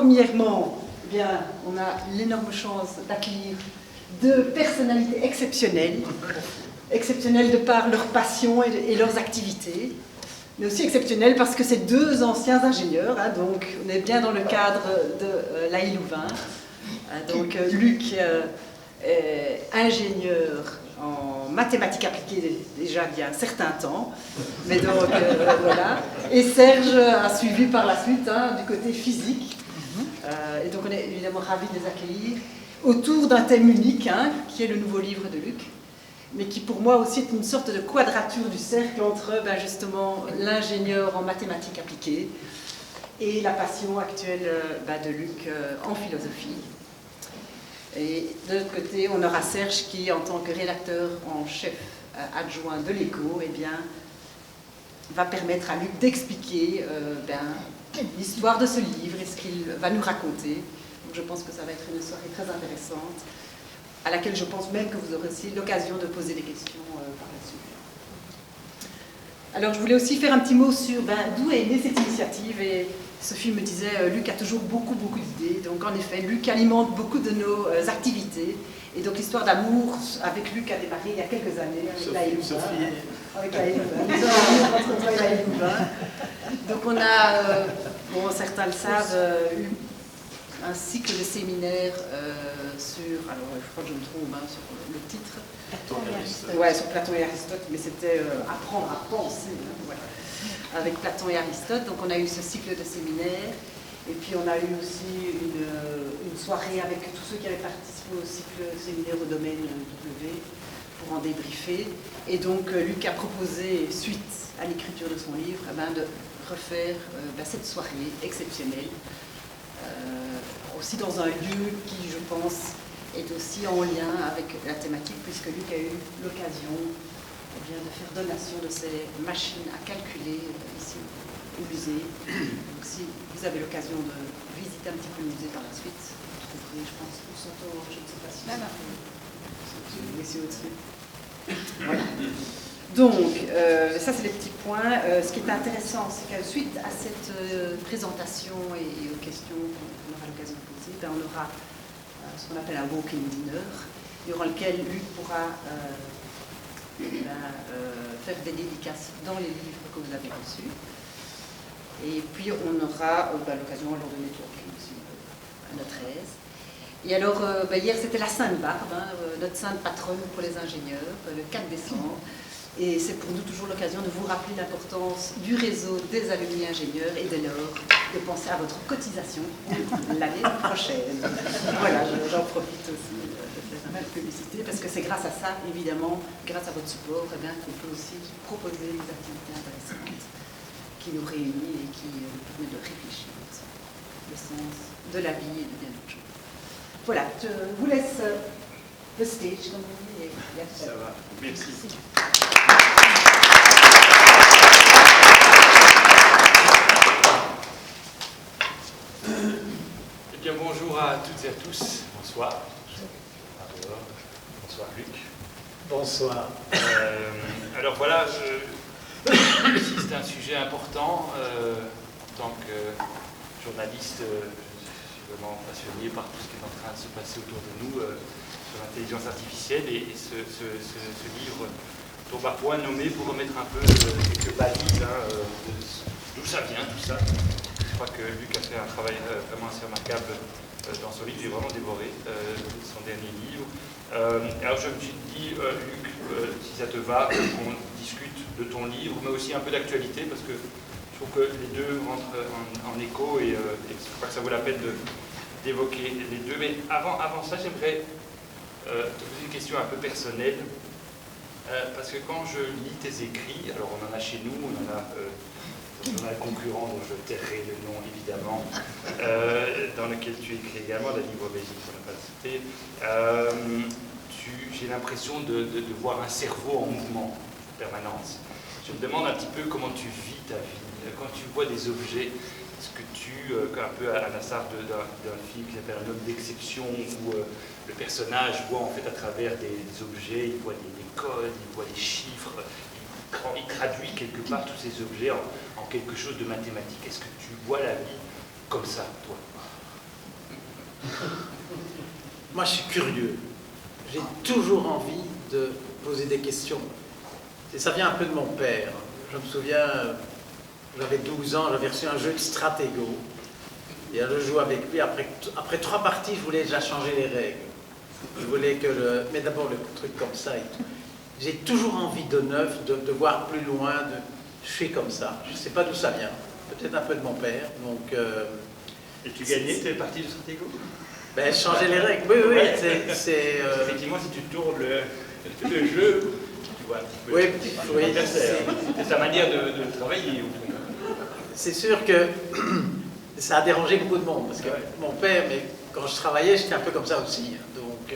premièrement, eh bien, on a l'énorme chance d'accueillir deux personnalités exceptionnelles, exceptionnelles de par leur passion et leurs activités, mais aussi exceptionnelles parce que c'est deux anciens ingénieurs, hein, donc on est bien dans le cadre de l'AI Louvain. Donc Luc est ingénieur en mathématiques appliquées déjà il y a un certain temps, mais donc voilà. Et Serge a suivi par la suite hein, du côté physique. Et donc on est évidemment ravis de les accueillir autour d'un thème unique, hein, qui est le nouveau livre de Luc, mais qui pour moi aussi est une sorte de quadrature du cercle entre justement l'ingénieur en mathématiques appliquées et la passion actuelle de Luc en philosophie. Et de l'autre côté, on aura Serge qui, en tant que rédacteur en chef adjoint de l'Écho, eh bien, va permettre à Luc d'expliquer l'histoire de ce livre et ce qu'il va nous raconter. Donc je pense que ça va être une soirée très intéressante, à laquelle je pense même que vous aurez aussi l'occasion de poser des questions par la suite. Alors je voulais aussi faire un petit mot sur d'où est née cette initiative. Et Sophie me disait, Luc a toujours beaucoup d'idées. Donc en effet, Luc alimente beaucoup de nos activités. Et donc l'histoire d'amour avec Luc a démarré il y a quelques années avec l'AI Louvain. Avec l'AI Louvain. Donc on a, certains le savent, eu un cycle de séminaires sur, alors je crois que je me trompe sur le titre. Platon et Aristote. Ouais, sur Platon et Aristote, mais c'était apprendre à penser, hein, voilà. Avec Platon et Aristote. Donc on a eu ce cycle de séminaires, et puis on a eu aussi une soirée avec tous ceux qui avaient participé au cycle séminaire au domaine W pour en débriefer. Et donc Luc a proposé, suite à l'écriture de son livre, de refaire cette soirée exceptionnelle, aussi dans un lieu qui, je pense, est aussi en lien avec la thématique, puisque Luc a eu l'occasion de faire donation de ces machines à calculer ici au musée. Donc si vous avez l'occasion de visiter un petit peu le musée par la suite, vous trouverez, je pense, une photo, je ne sais pas si vous laissez au-dessus. Voilà. Donc, ça c'est les petits points. Ce qui est intéressant, c'est que suite à cette présentation et aux questions qu'on aura l'occasion de poser, on aura ce qu'on appelle un walk-in dinner, durant lequel Luc pourra faire des dédicaces dans les livres que vous avez reçus. Et puis on aura l'occasion lors de networking aussi à notre aise. Et alors, hier c'était la Sainte-Barbe, notre sainte patronne pour les ingénieurs, le 4 décembre. Et c'est pour nous toujours l'occasion de vous rappeler l'importance du réseau des alumni ingénieurs et dès lors de penser à votre cotisation l'année prochaine. Voilà, j'en profite aussi de faire un peu de publicité parce que c'est grâce à ça, évidemment, grâce à votre support, qu'on peut aussi proposer des activités intéressantes qui nous réunissent et qui nous permettent de réfléchir sur le sens de la vie et de bien d'autres choses. Voilà, je vous laisse le stage, comme vous dites. Ça va, merci. Eh bien, bonjour à toutes et à tous. Bonsoir. Bonsoir, Luc. Bonsoir. Alors voilà, c'est un sujet important. En tant que journaliste, je suis vraiment passionné par tout ce qui est en train de se passer autour de nous sur l'intelligence artificielle. Et ce livre tombe à point nommé pour remettre un peu quelques balises d'où ça vient, tout ça. Je crois que Luc a fait un travail vraiment assez remarquable dans son livre. J'ai vraiment dévoré son dernier livre. Alors je me suis dit, Luc, si ça te va, qu'on discute de ton livre, mais aussi un peu d'actualité, parce que je trouve que les deux rentrent en écho et je crois que ça vaut la peine d'évoquer les deux. Mais avant ça, j'aimerais te poser une question un peu personnelle. Parce que quand je lis tes écrits, alors on en a chez nous, on en a un concurrent dont je tairai le nom évidemment, dans lequel tu écris également, la Livre Belgique, on n'a pas cité, j'ai l'impression de voir un cerveau en mouvement en permanence. Je me demande un petit peu comment tu vis ta vie, quand tu vois des objets, est-ce que tu, un peu à l'instar d'un film qui s'appelle Un homme d'exception, où le personnage voit en fait à travers des objets, il voit des codes, il voit des chiffres, il traduit quelque part tous ces objets en quelque chose de mathématique. Est-ce que tu vois la vie comme ça, toi? Moi, je suis curieux. J'ai toujours envie de poser des questions. Et ça vient un peu de mon père. Je me souviens, j'avais 12 ans, j'avais reçu un jeu de Stratego. Et je jouais avec lui. Après 3 parties, je voulais déjà changer les règles. Je voulais que mais d'abord le truc comme ça et tout. J'ai toujours envie de neuf, de voir plus loin. Je suis comme ça. Je ne sais pas d'où ça vient. Peut-être un peu de mon père. Donc, et tu gagnais tes parties de Stratego? Ben, changer les règles. Oui, oui. Ouais. Effectivement, si tu tournes le jeu, tu vois un petit peu. Oui, c'est sa manière de travailler. C'est sûr que ça a dérangé beaucoup de monde. Parce que mon père, mais quand je travaillais, j'étais un peu comme ça aussi. Donc,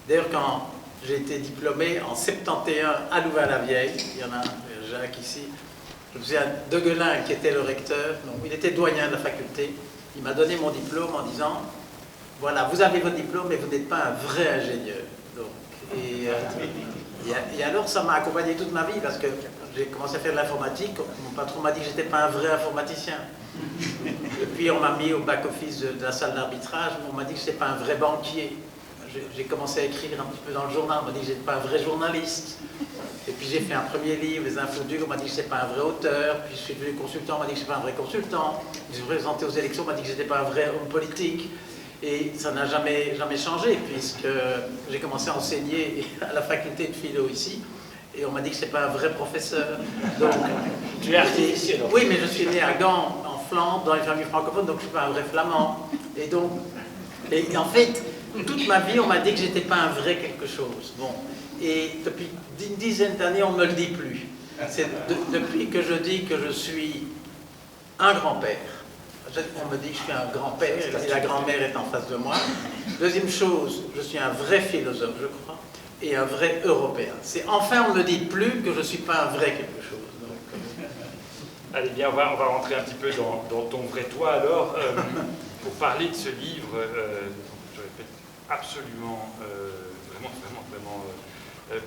d'ailleurs, quand j'ai été diplômé en 71 à Louvain-la-Vieille, il y en a un, Jacques ici, je me souviens de Guelin qui était le recteur, donc il était doyen de la faculté, il m'a donné mon diplôme en disant voilà, vous avez votre diplôme mais vous n'êtes pas un vrai ingénieur. Donc, et alors ça m'a accompagné toute ma vie parce que j'ai commencé à faire de l'informatique, mon patron m'a dit que je n'étais pas un vrai informaticien. Et puis on m'a mis au back-office de la salle d'arbitrage, on m'a dit que je n'étais pas un vrai banquier. J'ai commencé à écrire un petit peu dans le journal, on m'a dit que je n'étais pas un vrai journaliste. Et puis j'ai fait un premier livre, Les Infos dures, on m'a dit que je n'étais pas un vrai auteur. Puis je suis devenu consultant, on m'a dit que je n'étais pas un vrai consultant. Je me suis présenté aux élections, on m'a dit que je n'étais pas un vrai homme politique. Et ça n'a jamais changé, puisque j'ai commencé à enseigner à la faculté de philo ici. Et on m'a dit que je n'étais pas un vrai professeur. Donc, tu es artisticien. Oui, mais je suis né à Gand, en Flandre, dans les familles francophones, donc je ne suis pas un vrai flamand. Et donc, en fait, toute ma vie, on m'a dit que je n'étais pas un vrai quelque chose. Bon. Et depuis une dizaine d'années, on ne me le dit plus. C'est depuis que je dis que je suis un grand-père. On me dit que je suis un grand-père et la grand-mère est en face de moi. Deuxième chose, je suis un vrai philosophe, je crois, et un vrai Européen. Enfin, on ne me dit plus que je ne suis pas un vrai quelque chose. Donc, Allez bien, on va rentrer un petit peu dans ton vrai toi alors. Pour parler de ce livre, je répète absolument, vraiment,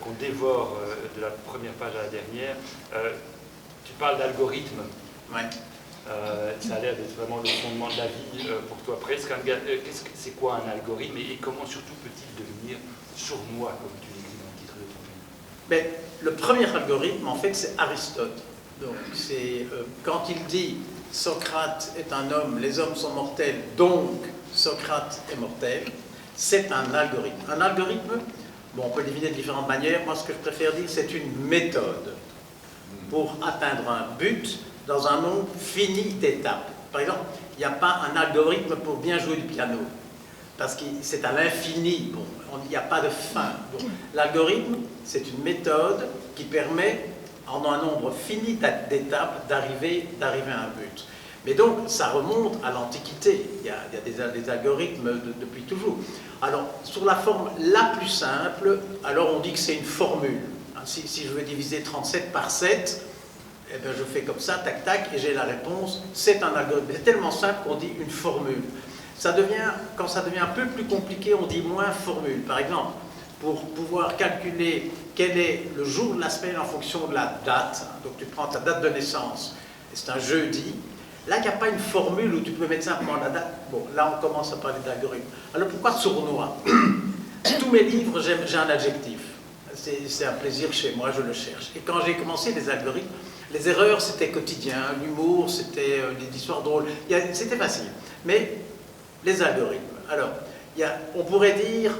qu'on dévore de la première page à la dernière. Tu parles d'algorithme. Ouais. Ça a l'air d'être vraiment le fondement de la vie pour toi presque. C'est quoi un algorithme et comment surtout peut-il devenir sournois, comme tu l'écris dans le titre de ton livre? Mais le premier algorithme, en fait, c'est Aristote. Donc, c'est quand il dit Socrate est un homme, les hommes sont mortels, donc Socrate est mortel, c'est un algorithme. Un algorithme, bon, on peut le deviner de différentes manières. Moi, ce que je préfère dire, c'est une méthode pour atteindre un but dans un nombre fini d'étapes. Par exemple, il n'y a pas un algorithme pour bien jouer du piano, parce que c'est à l'infini, bon, il n'y a pas de fin. Bon, l'algorithme, c'est une méthode qui permet, en un nombre fini d'étapes, d'arriver à un but. Mais donc, ça remonte à l'Antiquité. Il y a des algorithmes depuis toujours. Alors, sur la forme la plus simple, alors on dit que c'est une formule. Si je veux diviser 37 par 7, eh bien, je fais comme ça, tac, tac, et j'ai la réponse. C'est un algorithme. C'est tellement simple qu'on dit une formule. Quand ça devient un peu plus compliqué, on dit moins formule. Par exemple, pour pouvoir calculer quel est le jour de la semaine en fonction de la date, donc tu prends ta date de naissance, et c'est un jeudi, là, il n'y a pas une formule où tu peux mettre simplement la date. Bon, là, on commence à parler d'algorithme. Alors, pourquoi sournois? Tous mes livres, j'ai un adjectif. C'est un plaisir chez moi, je le cherche. Et quand j'ai commencé les algorithmes, les erreurs, c'était quotidien, l'humour, c'était des histoires drôles, c'était facile. Mais les algorithmes, alors, on pourrait dire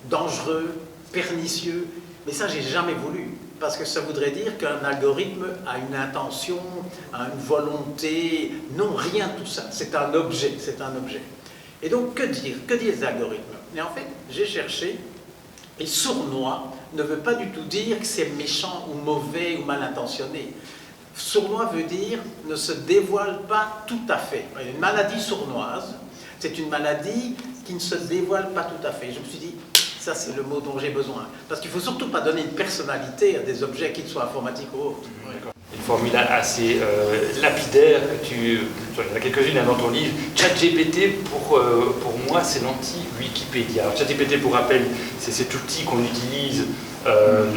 dangereux, pernicieux, mais ça, j'ai jamais voulu, parce que ça voudrait dire qu'un algorithme a une intention, a une volonté, non, rien de tout ça, c'est un objet, Et donc, que dire les algorithmes? Et en fait, j'ai cherché, et sournois ne veut pas du tout dire que c'est méchant ou mauvais ou mal intentionné. Sournois veut dire ne se dévoile pas tout à fait. Une maladie sournoise, c'est une maladie qui ne se dévoile pas tout à fait. Je me suis dit, ça c'est le mot dont j'ai besoin. Parce qu'il ne faut surtout pas donner une personnalité à des objets, qu'ils soient informatiques ou autres. Une formule assez lapidaire, il y en a quelques-unes dans ton livre. ChatGPT, pour moi, c'est l'anti-Wikipédia. ChatGPT, pour rappel, c'est cet outil qu'on utilise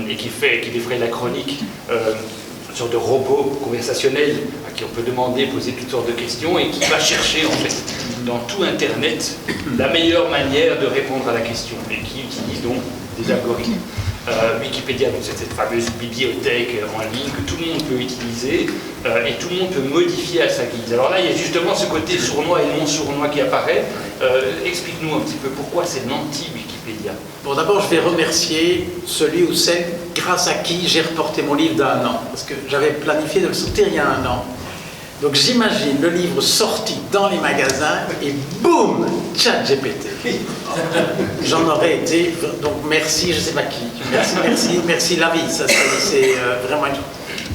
et qui défraye la chronique une sorte de robot conversationnel à qui on peut demander, poser toutes sortes de questions et qui va chercher en fait dans tout Internet la meilleure manière de répondre à la question et qui utilise donc des algorithmes. Wikipédia, donc c'est cette fameuse bibliothèque en ligne que tout le monde peut utiliser et tout le monde peut modifier à sa guise. Alors là, il y a justement ce côté sournois et non sournois qui apparaît. Explique-nous un petit peu pourquoi c'est l'anti-Wikipédia. Bon, d'abord, je vais remercier celui ou celle grâce à qui j'ai reporté mon livre d'1 an, parce que j'avais planifié de le sortir il y a 1 an. Donc j'imagine le livre sorti dans les magasins et boum, ChatGPT. J'en aurais été, donc merci, je ne sais pas qui, merci la vie, ça c'est vraiment...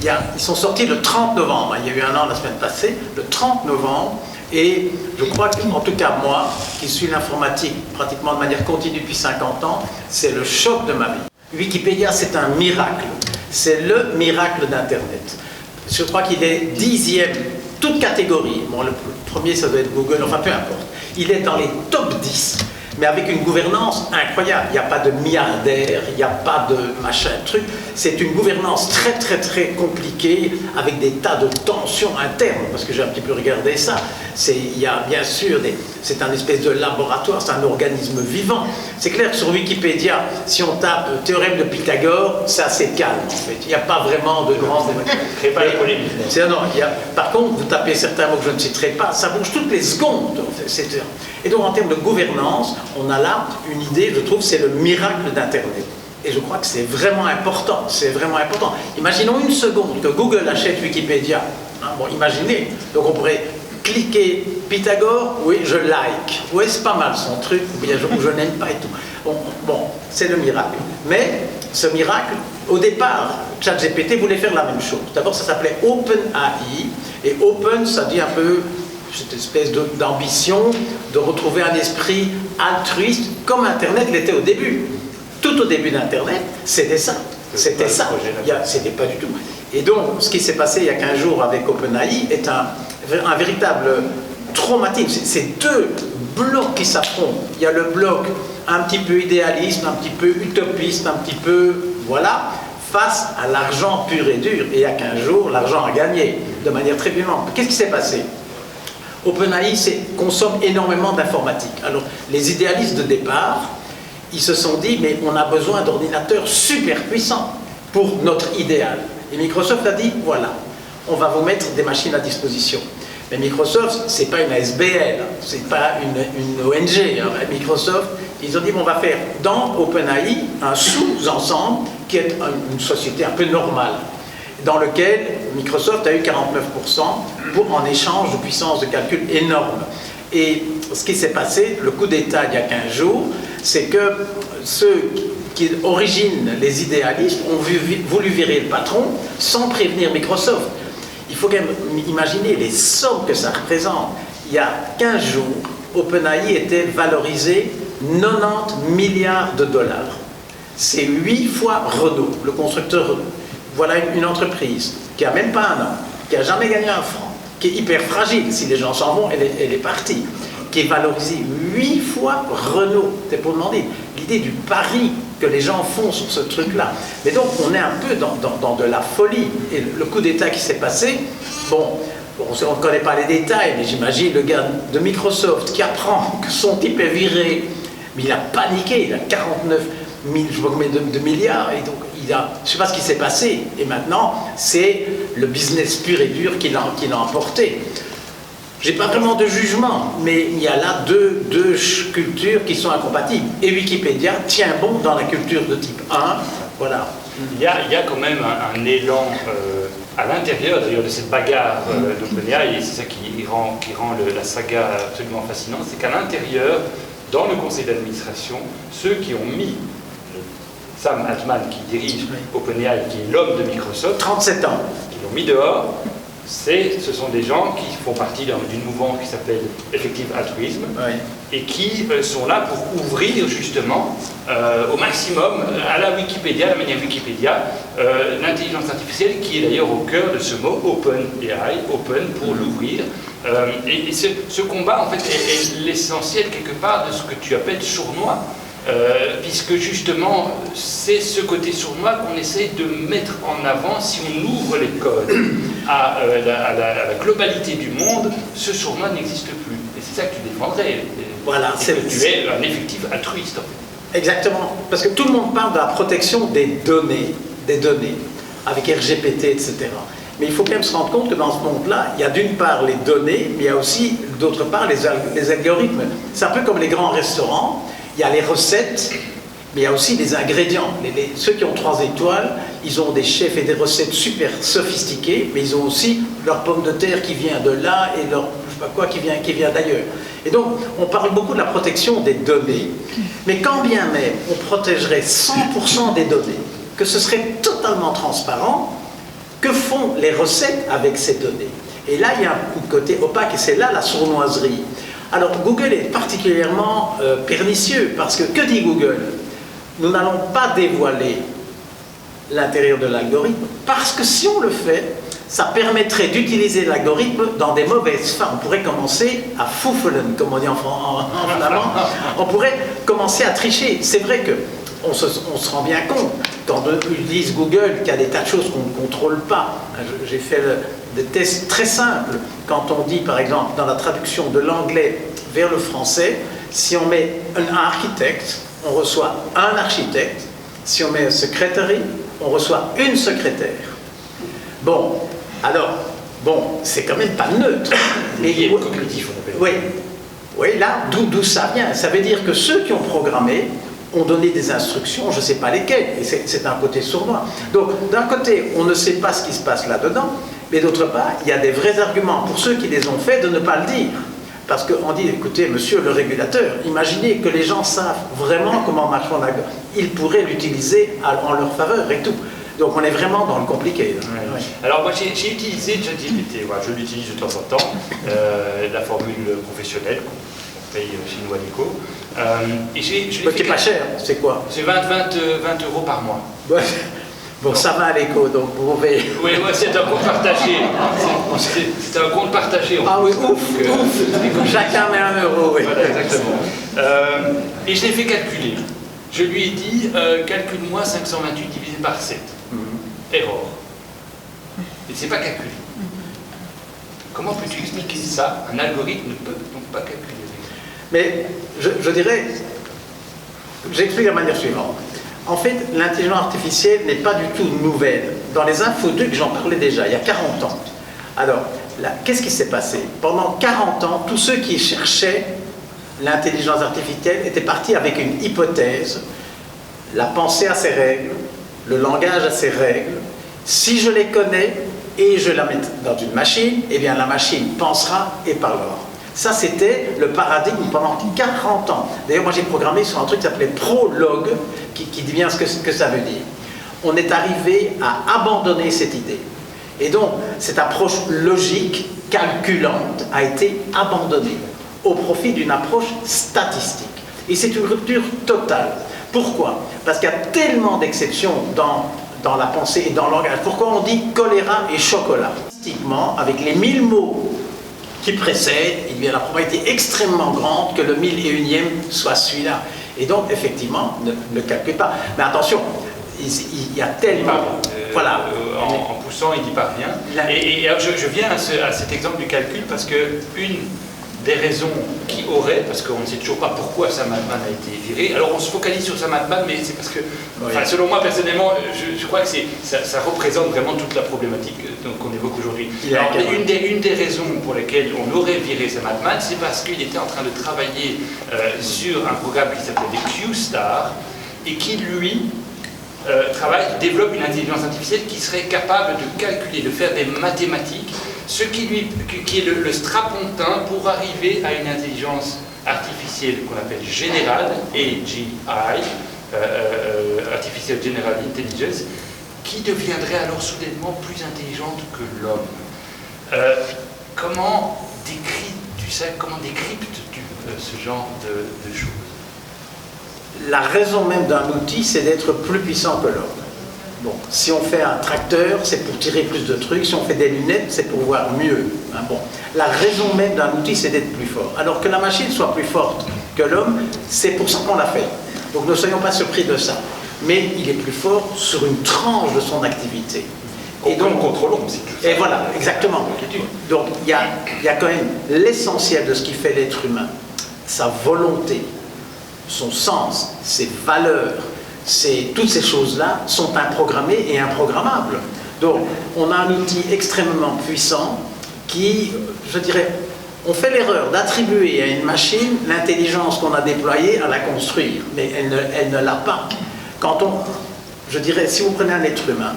Ils sont sortis le 30 novembre, il y a eu 1 an la semaine passée, le 30 novembre, et je crois qu'en tout cas moi, qui suis l'informatique pratiquement de manière continue depuis 50 ans, c'est le choc de ma vie. Wikipédia, c'est un miracle, c'est le miracle d'Internet. Je crois qu'il est 10e, toute catégorie. Bon, le premier, ça doit être Google, enfin peu importe. Il est dans les top 10, mais avec une gouvernance incroyable. Il n'y a pas de milliardaires, il n'y a pas de machin, truc. C'est une gouvernance très, très, très compliquée, avec des tas de tensions internes, parce que j'ai un petit peu regardé ça. Il y a bien sûr, c'est un espèce de laboratoire, c'est un organisme vivant. C'est clair que sur Wikipédia, si on tape théorème de Pythagore, c'est assez calme en fait. Il n'y a pas vraiment de grands... Pas les polémiques. Par contre, vous tapez certains mots que je ne citerai pas, ça bouge toutes les secondes. En fait. Et donc en termes de gouvernance, on a là une idée, je trouve, c'est le miracle d'Internet. Et je crois que c'est vraiment important, c'est vraiment important. Imaginons une seconde que Google achète Wikipédia. Hein, bon, imaginez, donc on pourrait cliquer Pythagore, oui, je like. Oui, c'est pas mal son truc, ou bien je n'aime pas et tout. Bon, c'est le miracle. Mais ce miracle, au départ, ChatGPT voulait faire la même chose. D'abord, ça s'appelait OpenAI, et Open, ça dit un peu cette espèce d'ambition de retrouver un esprit altruiste, comme Internet l'était au début. Tout au début d'Internet, c'était ça. C'était ça. C'était pas du tout. Et donc, ce qui s'est passé il y a 15 jours avec OpenAI est un véritable traumatisme. C'est 2 blocs qui s'affrontent. Il y a le bloc un petit peu idéaliste, un petit peu utopiste, un petit peu, voilà, face à l'argent pur et dur. Et il y a 15 jours, l'argent a gagné de manière très violente. Qu'est-ce qui s'est passé? OpenAI consomme énormément d'informatique. Alors, les idéalistes de départ, ils se sont dit, mais on a besoin d'ordinateurs super puissants pour notre idéal. Et Microsoft a dit, voilà, on va vous mettre des machines à disposition. Mais Microsoft, ce n'est pas une ASBL, ce n'est pas une ONG. Hein. Microsoft, ils ont dit, bon, on va faire dans OpenAI un sous-ensemble qui est une société un peu normale, dans lequel Microsoft a eu 49% en échange de puissance de calcul énorme. Et ce qui s'est passé, le coup d'État il y a 15 jours, c'est que ceux qui originent les idéalistes ont voulu virer le patron sans prévenir Microsoft. Il faut quand même imaginer les sommes que ça représente. Il y a 15 jours, OpenAI était valorisé 90 milliards de dollars. C'est 8 fois Renault, le constructeur Renault. Voilà une entreprise qui n'a même pas 1 an, qui n'a jamais gagné 1 franc, qui est hyper fragile. Si les gens s'en vont, elle est partie. Qui est valorisée 8 fois Renault. C'est pour demander l'idée du pari que les gens font sur ce truc-là. Mais donc, on est un peu dans de la folie. Et le coup d'État qui s'est passé, bon, on ne connaît pas les détails, mais j'imagine le gars de Microsoft qui apprend que son type est viré, mais il a paniqué, il a 49 000, je sais pas combien de milliards, et donc je ne sais pas ce qui s'est passé. Et maintenant, c'est le business pur et dur qui l'a emporté. Je n'ai pas vraiment de jugement, mais il y a là deux cultures qui sont incompatibles. Et Wikipédia tient bon dans la culture de type 1, voilà. Il y a quand même un élan à l'intérieur d'ailleurs de cette bagarre d'OpenAI, et c'est ça qui rend la saga absolument fascinante, c'est qu'à l'intérieur, dans le conseil d'administration, ceux qui ont mis Sam Altman, qui dirige OpenAI, qui est l'homme de Microsoft, 37 ans, qui l'ont mis dehors, ce sont des gens qui font partie d'une mouvance qui s'appelle Effective Altruisme, oui, et qui sont là pour ouvrir justement au maximum à la Wikipédia, à la manière Wikipédia, l'intelligence artificielle qui est d'ailleurs au cœur de ce mot OpenAI, open pour l'ouvrir. Et ce combat en fait est l'essentiel quelque part de ce que tu appelles sournois. puisque justement, c'est ce côté sournois qu'on essaye de mettre en avant si on ouvre les codes à la globalité du monde. Ce sournois n'existe plus. Et c'est ça que tu défendrais. Voilà, c'est que tu es un effectif altruiste. En fait. Exactement, parce que tout le monde parle de la protection des données, avec RGPD, etc. Mais il faut quand même se rendre compte que dans ce monde-là, il y a d'une part les données, mais il y a aussi d'autre part les algorithmes. C'est un peu comme les grands restaurants, il y a les recettes, mais il y a aussi les ingrédients. Ceux qui ont 3 étoiles, ils ont des chefs et des recettes super sophistiquées, mais ils ont aussi leur pomme de terre qui vient de là et leur je sais pas quoi qui vient d'ailleurs. Et donc, on parle beaucoup de la protection des données. Mais quand bien même on protégerait 100% des données, que ce serait totalement transparent, que font les recettes avec ces données? Et là, il y a un côté opaque, et c'est là la sournoiserie. Alors, Google est particulièrement pernicieux, parce que dit Google? Nous n'allons pas dévoiler l'intérieur de l'algorithme, parce que si on le fait, ça permettrait d'utiliser l'algorithme dans des mauvaises fins. On pourrait commencer à foufelen, comme on dit en flamand. On pourrait commencer à tricher. C'est vrai que on se rend bien compte, quand on utilise Google, qu'il y a des tas de choses qu'on ne contrôle pas. J'ai fait des tests très simples. Quand on dit, par exemple, dans la traduction de l'anglais vers le français, si on met un architecte, on reçoit un architecte. Si on met un secretary, on reçoit une secrétaire. Bon, alors, c'est quand même pas neutre. Mais il y a cognitif, on appelle. Oui, là, d'où ça vient? Ça veut dire que ceux qui ont programmé ont donné des instructions, je ne sais pas lesquelles, et c'est un côté sournois. Donc, d'un côté, on ne sait pas ce qui se passe là-dedans, mais d'autre part, il y a des vrais arguments pour ceux qui les ont faits de ne pas le dire. Parce qu'on dit, écoutez, monsieur le régulateur, imaginez que les gens savent vraiment comment marche mon algorithme. Ils pourraient l'utiliser en leur faveur et tout. Donc on est vraiment dans le compliqué. Ouais. Alors moi j'ai utilisé ChatGPT, je l'utilise de temps en temps, la formule professionnelle qu'on paye chez nous à l'ECO. Qui n'est pas cher, c'est quoi? C'est 20 € par mois. Ouais. Bon, ça va à l'ECO, donc vous pouvez... Oui, c'est un compte partagé. C'est un compte partagé. Ah oui, ouf. Chacun met 1 €. Oui. Voilà, exactement. Et je l'ai fait calculer. Je lui ai dit, calcule-moi 528 divisé par 7. Erreur. Et c'est pas calculé. Comment peux-tu expliquer ça? Un algorithme ne peut donc pas calculer. Mais je dirais, j'explique de la manière suivante. En fait, l'intelligence artificielle n'est pas du tout nouvelle. Dans les infoducs, j'en parlais déjà, il y a 40 ans. Alors, qu'est-ce qui s'est passé? Pendant 40 ans, tous ceux qui cherchaient l'intelligence artificielle étaient partis avec une hypothèse. La pensée a ses règles, le langage a ses règles. Si je les connais et je la mets dans une machine, eh bien la machine pensera et parlera. Ça, c'était le paradigme pendant 40 ans. D'ailleurs, moi j'ai programmé sur un truc qui s'appelait Prolog, qui dit bien ce que ça veut dire. On est arrivé à abandonner cette idée. Et donc, cette approche logique, calculante, a été abandonnée au profit d'une approche statistique. Et c'est une rupture totale. Pourquoi? Parce qu'il y a tellement d'exceptions dans la pensée et dans le langage. Pourquoi on dit choléra et chocolat? Statistiquement, avec les 1000 mots qui précèdent, il y a la probabilité extrêmement grande que le 1001e soit celui-là. Et donc, effectivement, ne calculez pas. Mais attention, il y a tellement... voilà. En poussant, il n'y parvient. Et alors, je viens à cet exemple du calcul parce que une des raisons qui auraient, parce qu'on ne sait toujours pas pourquoi Sam-Altman a été viré, alors on se focalise sur Sam-Altman, mais c'est parce que, selon moi personnellement, je crois que ça représente vraiment toute la problématique qu'on évoque aujourd'hui. Une des raisons pour lesquelles on aurait viré Sam-Altman, c'est parce qu'il était en train de travailler sur un programme qui s'appelait QStar, et qui, lui, développe une intelligence artificielle qui serait capable de calculer, de faire des mathématiques, ce qui est le strapontin pour arriver à une intelligence artificielle qu'on appelle générale, AGI, Artificial General Intelligence, qui deviendrait alors soudainement plus intelligente que l'homme. Comment décryptes-tu ce genre de choses? La raison même d'un outil, c'est d'être plus puissant que l'homme. Bon, si on fait un tracteur, c'est pour tirer plus de trucs. Si on fait des lunettes, c'est pour voir mieux. Bon, la raison même d'un outil, c'est d'être plus fort. Alors que la machine soit plus forte que l'homme, c'est pour ça qu'on l'a fait. Donc ne soyons pas surpris de ça. Mais il est plus fort sur une tranche de son activité. Et donc, contrôlons aussi. Et voilà, exactement. Donc il y a quand même l'essentiel de ce qui fait l'être humain, sa volonté, son sens, ses valeurs, toutes ces choses-là sont improgrammées et improgrammables. Donc on a un outil extrêmement puissant qui, je dirais, on fait l'erreur d'attribuer à une machine l'intelligence qu'on a déployée à la construire, mais elle ne l'a pas. Je dirais, si vous prenez un être humain,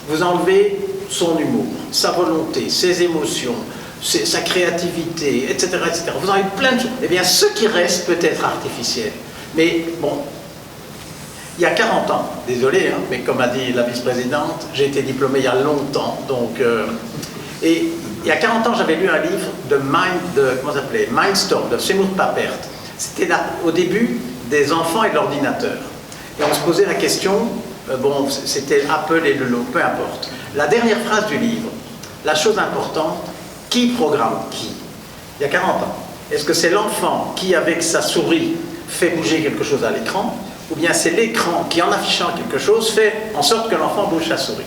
vous enlevez son humour, sa volonté, ses émotions, sa créativité, etc., etc. Vous enlevez plein de choses. Eh bien, ce qui reste peut être artificiel. Mais bon, il y a 40 ans, désolé, hein, mais comme a dit la vice-présidente, j'ai été diplômé il y a longtemps, donc... et il y a 40 ans, j'avais lu un livre de Mindstorm, de Seymour Papert. C'était au début des enfants et de l'ordinateur. Et on se posait la question, c'était Apple et Lelo, peu importe. La dernière phrase du livre, la chose importante, qui programme qui? Il y a 40 ans. Est-ce que c'est l'enfant qui, avec sa souris, fait bouger quelque chose à l'écran, ou bien c'est l'écran qui, en affichant quelque chose, fait en sorte que l'enfant bouge sa souris?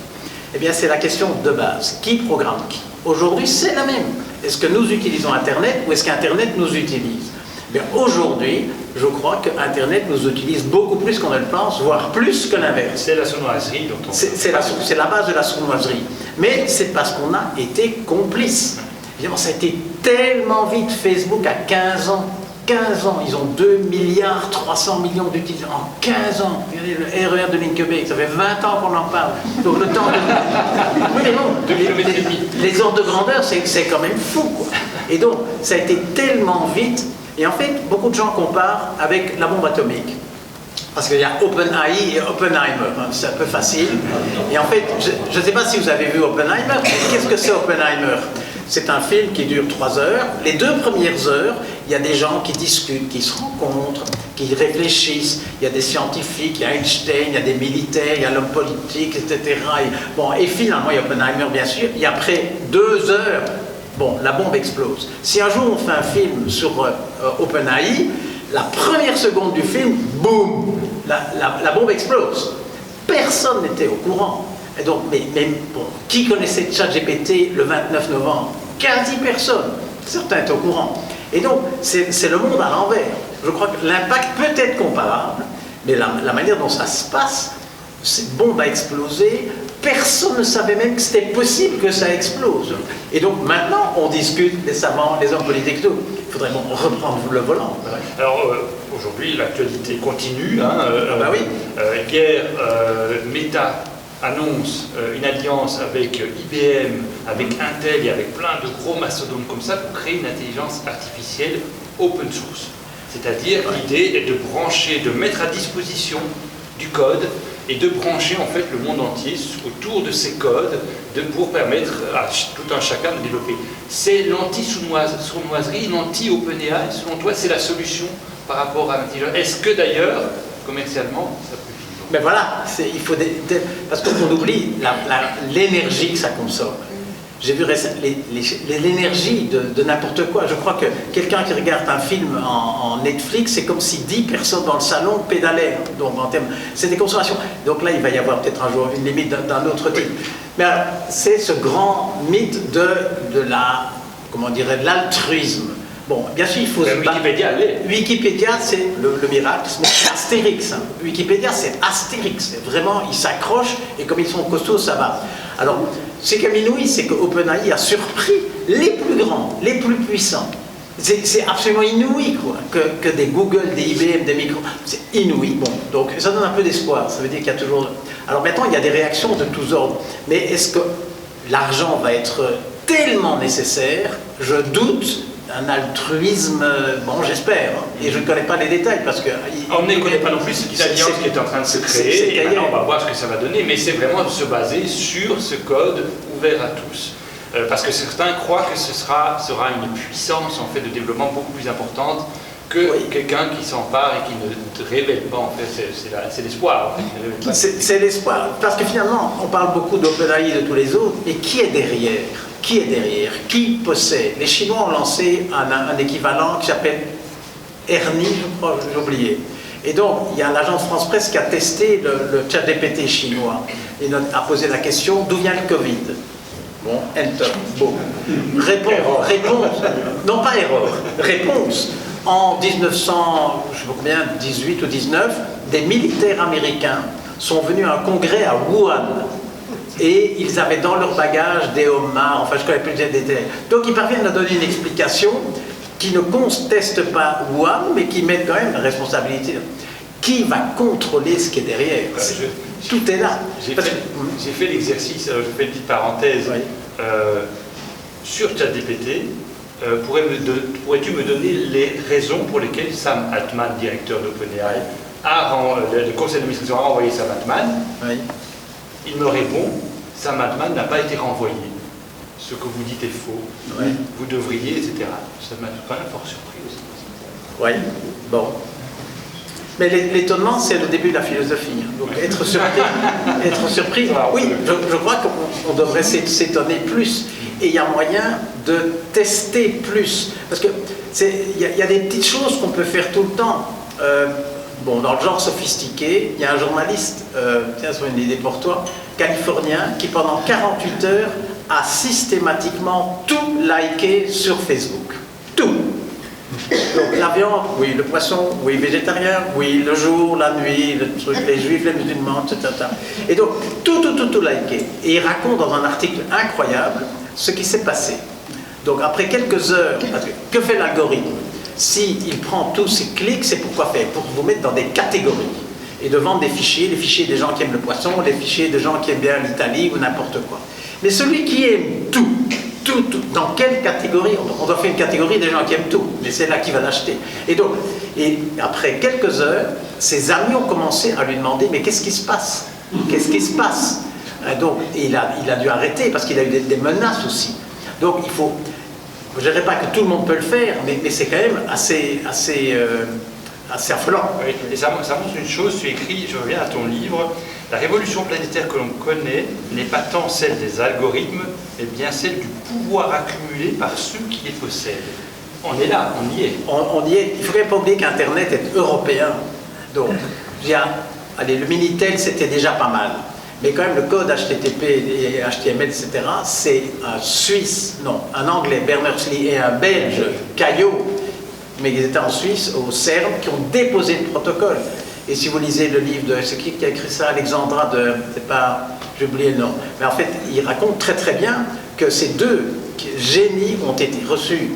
Eh bien, c'est la question de base. Qui programme qui? Aujourd'hui, c'est la même. Est-ce que nous utilisons Internet ou est-ce qu'Internet nous utilise? Bien, aujourd'hui, je crois qu'Internet nous utilise beaucoup plus qu'on ne le pense, voire plus que l'inverse. C'est la sournoiserie dont on... C'est la base de la sournoiserie. Mais c'est parce qu'on a été complice. Évidemment, ça a été tellement vite. Facebook a 15 ans. 15 ans, ils ont 2 milliards 300 millions d'utilisateurs en 15 ans. Regardez le RER de Linkebeek, ça fait 20 ans qu'on en parle. Donc le temps de... Oui, mais non, les ordres de grandeur, c'est quand même fou, quoi. Et donc, ça a été tellement vite. Et en fait, beaucoup de gens comparent avec la bombe atomique. Parce qu'il y a OpenAI et Oppenheimer, hein, c'est un peu facile. Et en fait, je ne sais pas si vous avez vu Oppenheimer, mais qu'est-ce que c'est Oppenheimer? C'est un film qui dure 3 heures. Les 2 premières heures, il y a des gens qui discutent, qui se rencontrent, qui réfléchissent. Il y a des scientifiques, il y a Einstein, il y a des militaires, il y a l'homme politique, etc. Et finalement, il y a Oppenheimer, bien sûr. Et après 2 heures, la bombe explose. Si un jour on fait un film sur OpenAI, la première seconde du film, boum, la bombe explose. Personne n'était au courant. Et donc, qui connaissait ChatGPT le 29 novembre? Quasi personne. Certains étaient au courant. Et donc, c'est le monde à l'envers. Je crois que l'impact peut être comparable, mais la manière dont ça se passe, cette bombe a explosé, personne ne savait même que c'était possible que ça explose. Et donc, maintenant, on discute, les savants, les hommes politiques, tout. Il faudrait reprendre le volant. Alors, aujourd'hui, l'actualité continue. Hein, oui. Hier, Meta annonce une alliance avec IBM, avec Intel et avec plein de gros mastodontes comme ça pour créer une intelligence artificielle open source. C'est-à-dire l'idée est de brancher, de mettre à disposition du code et de brancher en fait le monde entier autour de ces codes pour permettre à tout un chacun de développer. C'est l'anti-sournoiserie, l'anti-OpenAI, selon toi, c'est la solution par rapport à l'intelligence. Est-ce que d'ailleurs, commercialement, ça peut finir? Mais voilà, il faut parce qu'on oublie l'énergie que ça consomme. J'ai vu l'énergie de n'importe quoi. Je crois que quelqu'un qui regarde un film en Netflix, c'est comme si 10 personnes dans le salon pédalaient. Donc en termes, c'est des consommations. Donc là, il va y avoir peut-être un jour une limite d'un autre type. Mais c'est ce grand mythe de l'altruisme. Bon, bien sûr, il faut se battre. Wikipédia, c'est le miracle, c'est Astérix. Hein. Wikipédia, c'est Astérix. Vraiment, ils s'accrochent et comme ils sont costauds, ça va. Alors, ce qui est inouï, c'est que OpenAI a surpris les plus grands, les plus puissants. C'est absolument inouï, quoi, que des Google, des IBM, des Micro. C'est inouï. Bon, donc ça donne un peu d'espoir. Ça veut dire qu'il y a toujours. Alors maintenant, il y a des réactions de tous ordres. Mais est-ce que l'argent va être tellement nécessaire? Je doute. Un altruisme, j'espère, et je ne connais pas les détails parce que... On ne connaît pas non plus cette alliance qui est en train de se créer, et maintenant on va voir ce que ça va donner, mais c'est vraiment de se baser sur ce code ouvert à tous. Parce que certains croient que ce sera une puissance en fait de développement beaucoup plus importante que quelqu'un qui s'empare et qui ne révèle pas, en fait, c'est l'espoir. En fait, c'est l'espoir, parce que finalement, on parle beaucoup d'OpenAI et de tous les autres, et qui est derrière? Qui est derrière? Qui possède? Les Chinois ont lancé un équivalent qui s'appelle Ernie, je crois, j'ai oublié. Et donc, il y a l'agence France Presse qui a testé le ChatGPT chinois et a posé la question, d'où vient le Covid? Bon, enter, bon. Réponse, non pas erreur, réponse. En 1900, je sais pas combien, 18 ou 19, des militaires américains sont venus à un congrès à Wuhan. Et ils avaient dans leur bagage des homards, enfin je ne connais plus les détails. Donc ils parviennent à donner une explication qui ne conteste pas Wuhan, mais qui met quand même la responsabilité. Qui va contrôler ce qui est derrière? Tout est là. J'ai fait l'exercice, je fais une petite parenthèse. Oui. Sur ChatGPT, pourrais-tu me donner les raisons pour lesquelles Sam Altman, directeur d'OpenAI, le conseil d'administration a renvoyé Sam Altman? Oui. Il me répond, Sam Altman n'a pas été renvoyé. Ce que vous dites est faux. Oui. Vous devriez, etc. Ça m'a quand même fort surpris aussi. Oui, bon. Mais l'étonnement, c'est le début de la philosophie. Donc être surpris, oui, je crois qu'on devrait s'étonner plus. Et il y a moyen de tester plus. Parce qu'il y a des petites choses qu'on peut faire tout le temps. Bon, dans le genre sophistiqué, il y a un journaliste, tiens, c'est une idée pour toi, californien, qui pendant 48 heures a systématiquement tout liké sur Facebook. Tout. Donc la viande, oui, le poisson, oui, végétarien, oui, le jour, la nuit, le truc, les juifs, les musulmans, etc. Et donc, tout liké. Et il raconte dans un article incroyable ce qui s'est passé. Donc après quelques heures, parce que fait l'algorithme? S'il prend tous ces clics, c'est pourquoi faire? Pour vous mettre dans des catégories. Et de vendre des fichiers, les fichiers des gens qui aiment le poisson, les fichiers des gens qui aiment bien l'Italie ou n'importe quoi. Mais celui qui aime tout, dans quelle catégorie? On doit faire une catégorie des gens qui aiment tout, mais c'est là qui va l'acheter. Et donc, après quelques heures, ses amis ont commencé à lui demander, mais qu'est-ce qui se passe? Qu'est-ce qui se passe? Donc, il a dû arrêter parce qu'il a eu des menaces aussi. Donc, il faut... Je ne dirais pas que tout le monde peut le faire, mais c'est quand même assez affolant. Oui, et ça montre une chose, tu écris, je reviens à ton livre, la révolution planétaire que l'on connaît n'est pas tant celle des algorithmes, mais bien celle du pouvoir accumulé par ceux qui les possèdent. On est là, on y est. On y est. Il ne faut quand même pas oublier qu'Internet est européen. Donc, allez, le Minitel, c'était déjà pas mal. Mais quand même, le code HTTP et HTML, etc., c'est un Suisse, non, un Anglais, Berners-Lee, et un Belge, Caillot, mais ils étaient en Suisse, au CERN, qui ont déposé le protocole. Et si vous lisez le livre de... C'est qui a écrit ça? Alexandra de... C'est pas... J'ai oublié le nom. Mais en fait, il raconte très très bien que ces deux génies ont été reçus.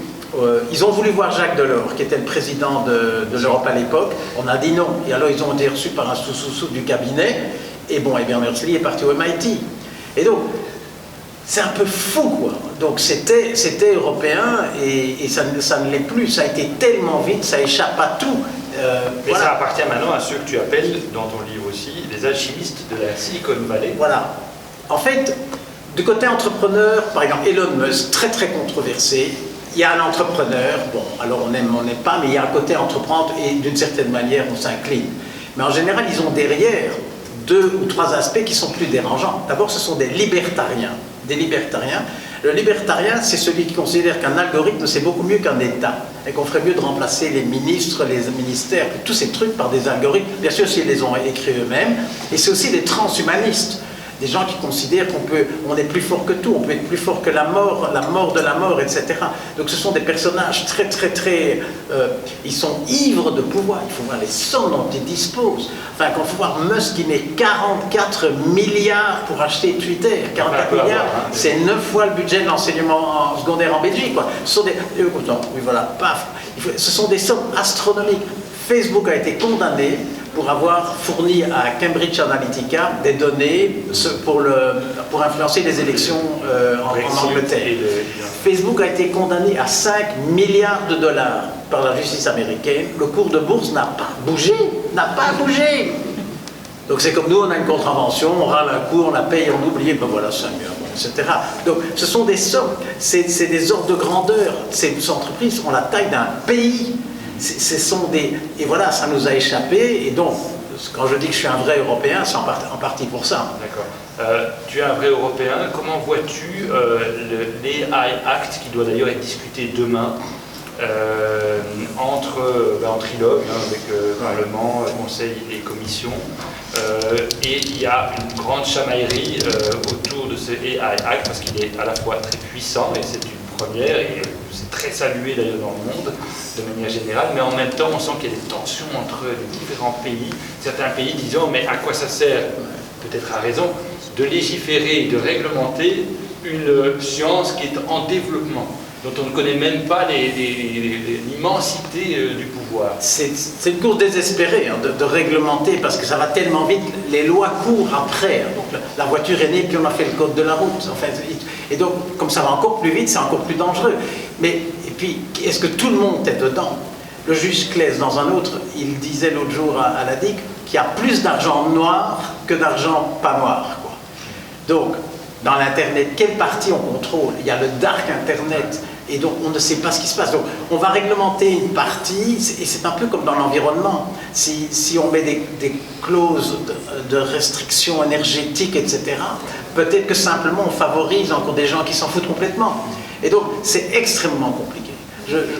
Ils ont voulu voir Jacques Delors, qui était le président de l'Europe à l'époque. On a dit non. Et alors, ils ont été reçus par un sous-sous-sous du cabinet. Et bon, et Berners-Lee est parti au MIT. Et donc, c'est un peu fou, quoi. Donc, c'était européen et ça ne l'est plus. Ça a été tellement vite, ça échappe à tout. Mais voilà. Ça appartient maintenant à ceux que tu appelles, dans ton livre aussi, les alchimistes de la Silicon Valley. Voilà. En fait, du côté entrepreneur, par exemple, Elon Musk, très très controversé. Il y a un entrepreneur, bon, alors on aime, on n'aime pas, mais il y a un côté entreprendre et d'une certaine manière, on s'incline. Mais en général, ils ont derrière 2 ou 3 aspects qui sont plus dérangeants. D'abord, ce sont des libertariens. Des libertariens. Le libertarien, c'est celui qui considère qu'un algorithme, c'est beaucoup mieux qu'un État. Et qu'on ferait mieux de remplacer les ministres, les ministères, tous ces trucs par des algorithmes. Bien sûr, s'ils les ont écrits eux-mêmes. Et c'est aussi des transhumanistes. Des gens qui considèrent qu'on est plus fort que tout, on peut être plus fort que la mort de la mort, etc. Donc ce sont des personnages très, très, très... ils sont ivres de pouvoir, il faut voir les sommes dont ils disposent. Enfin, quand il faut voir Musk qui met 44 milliards pour acheter Twitter, 44 milliards, c'est 9 fois le budget de l'enseignement secondaire en Belgique, quoi. Ce sont des... Oui, voilà, paf. Ce sont des sommes astronomiques. Facebook a été condamné pour avoir fourni à Cambridge Analytica des données pour influencer les élections en Angleterre. Facebook a été condamné à 5 milliards de dollars par la justice américaine. Le cours de bourse n'a pas bougé, Donc c'est comme nous, on a une contravention, on râle un coup, on la paye, on oublie, ben voilà, 5 milliards, etc. Donc ce sont des sommes, c'est des ordres de grandeur. Ces entreprises ont la taille d'un pays. Ce sont des... Et voilà, ça nous a échappé. Et donc, quand je dis que je suis un vrai Européen, c'est en partie pour ça. D'accord. Tu es un vrai Européen. Comment vois-tu l'AI Act, qui doit d'ailleurs être discuté demain, en trilogue avec Parlement, Conseil et Commission. Et il y a une grande chamaillerie autour de ce AI Act parce qu'il est à la fois très puissant et c'est une première et c'est très salué d'ailleurs dans le monde de manière générale, mais en même temps on sent qu'il y a des tensions entre les différents pays, certains pays disant mais à quoi ça sert, peut-être à raison, de légiférer et de réglementer une science qui est en développement, dont on ne connaît même pas l'immensité du pouvoir. C'est une course désespérée de réglementer parce que ça va tellement vite, les lois courent après. Donc, la voiture est née puis on a fait le code de la route. En fait, et donc comme ça va encore plus vite, c'est encore plus dangereux. Mais et puis est-ce que tout le monde est dedans? Le juge Claes, dans un autre, il disait l'autre jour à la DIC qu'il y a plus d'argent noir que d'argent pas noir, quoi. Donc dans l'Internet, quelle partie on contrôle? Il y a le dark Internet. Et donc on ne sait pas ce qui se passe. Donc on va réglementer une partie, et c'est un peu comme dans l'environnement. Si on met des clauses de restriction énergétique, etc., peut-être que simplement on favorise encore des gens qui s'en foutent complètement. Et donc c'est extrêmement compliqué.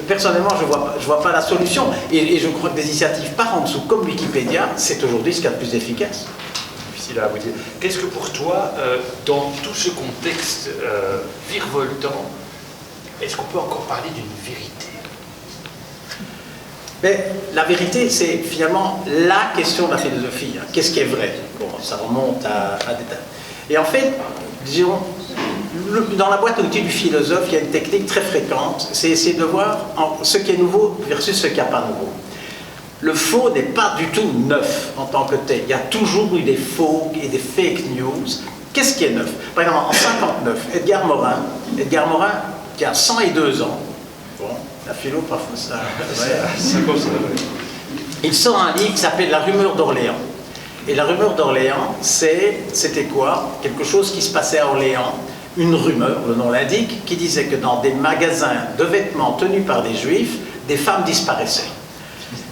Personnellement, je vois pas la solution. Et je crois que des initiatives par en dessous, comme Wikipédia, c'est aujourd'hui ce qu'il y a de plus efficace. Difficile à vous dire. Qu'est-ce que pour toi, dans tout ce contexte virevoltant, est-ce qu'on peut encore parler d'une vérité? Mais la vérité, c'est finalement la question de la philosophie. Qu'est-ce qui est vrai? Bon, ça remonte à des tas. Et en fait, disons, dans la boîte à outils du philosophe, il y a une technique très fréquente, c'est essayer de voir ce qui est nouveau versus ce qui n'est pas nouveau. Le faux n'est pas du tout neuf en tant que tel. Il y a toujours eu des faux et des fake news. Qu'est-ce qui est neuf? Par exemple, en 1959, Edgar Morin, qui a 102 ans, bon, la philo, parfois ça... Il sort un livre qui s'appelle La rumeur d'Orléans. Et la rumeur d'Orléans, c'était quoi? Quelque chose qui se passait à Orléans, une rumeur, le nom l'indique, qui disait que dans des magasins de vêtements tenus par des juifs, des femmes disparaissaient.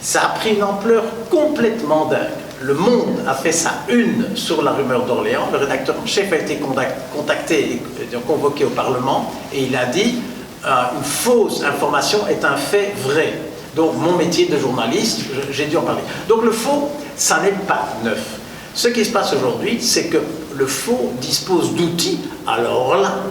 Ça a pris une ampleur complètement dingue. Le Monde a fait sa une sur la rumeur d'Orléans. Le rédacteur en chef a été contacté et convoqué au Parlement et il a dit une fausse information est un fait vrai. Donc mon métier de journaliste, j'ai dû en parler. Donc le faux, ça n'est pas neuf. Ce qui se passe aujourd'hui, c'est que le faux dispose d'outils, alors là,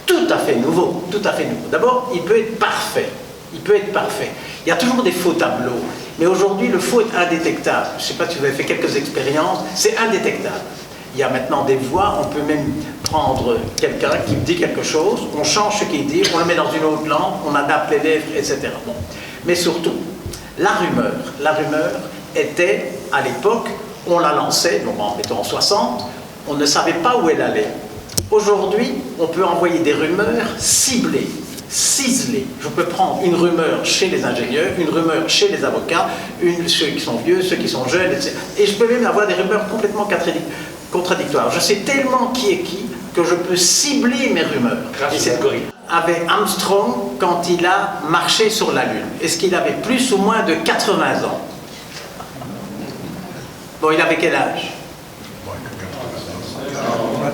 tout à fait nouveaux, tout à fait nouveaux. D'abord, il peut être parfait. Il peut être parfait. Il y a toujours des faux tableaux. Mais aujourd'hui, le faux est indétectable. Je ne sais pas si vous avez fait quelques expériences, c'est indétectable. Il y a maintenant des voix, on peut même prendre quelqu'un qui dit quelque chose, on change ce qu'il dit, on le met dans une autre langue, on adapte les lèvres, etc. Bon. Mais surtout, la rumeur était, à l'époque, on la lançait, donc en 60, on ne savait pas où elle allait. Aujourd'hui, on peut envoyer des rumeurs ciblées, ciselées. Je peux prendre une rumeur chez les ingénieurs, une rumeur chez les avocats, ceux qui sont vieux, ceux qui sont jeunes, etc. Et je peux même avoir des rumeurs complètement contradictoires. Je sais tellement qui est qui que je peux cibler mes rumeurs. Grâce aux algorithmes. Avec Armstrong, quand il a marché sur la Lune, est-ce qu'il avait plus ou moins de 80 ans? Bon, il avait quel âge?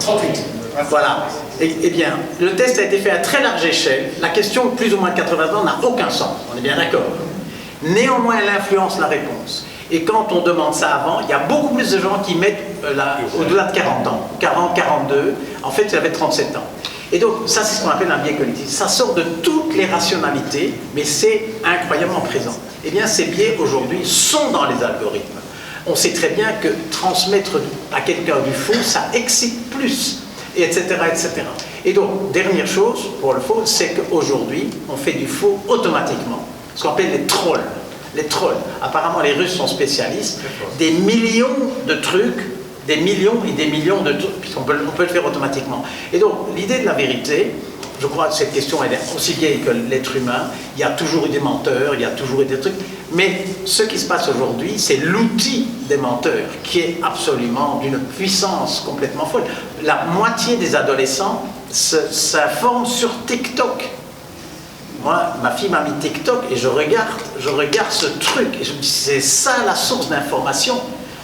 38. Voilà. Eh bien, le test a été fait à très large échelle. La question plus ou moins de 80 ans n'a aucun sens. On est bien d'accord. Néanmoins, elle influence la réponse. Et quand on demande ça avant, il y a beaucoup plus de gens qui mettent au-delà de 40 ans. 40, 42. En fait, il avait 37 ans. Et donc, ça, c'est ce qu'on appelle un biais cognitif. Ça sort de toutes les rationalités, mais c'est incroyablement présent. Eh bien, ces biais, aujourd'hui, sont dans les algorithmes. On sait très bien que transmettre à quelqu'un du faux, ça excite plus, etc., etc. Et donc, dernière chose pour le faux, c'est qu'aujourd'hui, on fait du faux automatiquement. Ce qu'on appelle les trolls. Les trolls. Apparemment, les Russes sont spécialistes. Des millions de trucs, des millions et des millions de trucs, puisqu'on peut le faire automatiquement. Et donc, l'idée de la vérité, je crois que cette question elle est aussi vieille que l'être humain. Il y a toujours eu des menteurs, il y a toujours eu des trucs. Mais ce qui se passe aujourd'hui, c'est l'outil des menteurs qui est absolument d'une puissance complètement folle. La moitié des adolescents s'informent sur TikTok. Moi, ma fille m'a mis TikTok et je regarde ce truc et je me dis c'est ça la source d'information.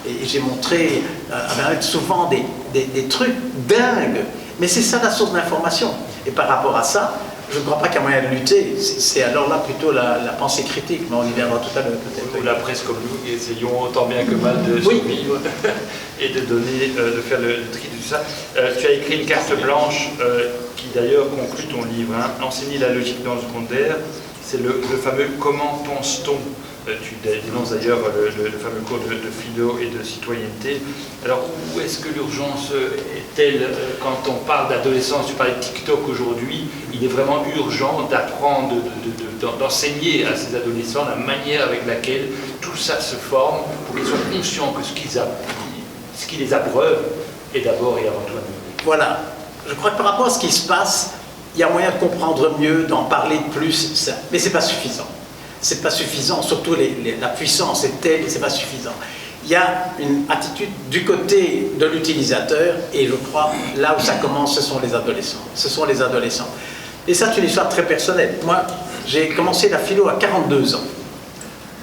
Et j'ai montré souvent des trucs dingues. Mais c'est ça la source d'information. Et par rapport à ça, je ne crois pas qu'il y a moyen de lutter. C'est alors là plutôt la pensée critique, mais on y viendra tout à l'heure peut-être. Ou la presse comme nous, essayons autant bien que mal de survivre et de donner, de faire le tri de tout ça. Tu as écrit une carte blanche qui d'ailleurs conclut ton livre, hein, Enseigner la logique dans le secondaire. C'est le fameux « Comment pense-t-on » Tu dénonces d'ailleurs le fameux cours de philo et de citoyenneté. Alors, où est-ce que l'urgence est-elle quand on parle d'adolescence? Tu parlais de TikTok aujourd'hui. Il est vraiment urgent d'apprendre, d'enseigner à ces adolescents la manière avec laquelle tout ça se forme pour qu'ils soient conscients que ce qui les abreuve est d'abord et avant tout un but. Voilà. Je crois que par rapport à ce qui se passe, il y a moyen de comprendre mieux, d'en parler plus, ça. Mais ce n'est pas suffisant. C'est pas suffisant, surtout la puissance est telle, c'est pas suffisant. Il y a une attitude du côté de l'utilisateur, et je crois, là où ça commence, ce sont les adolescents. Ce sont les adolescents. Et ça, c'est une histoire très personnelle. Moi, j'ai commencé la philo à 42 ans.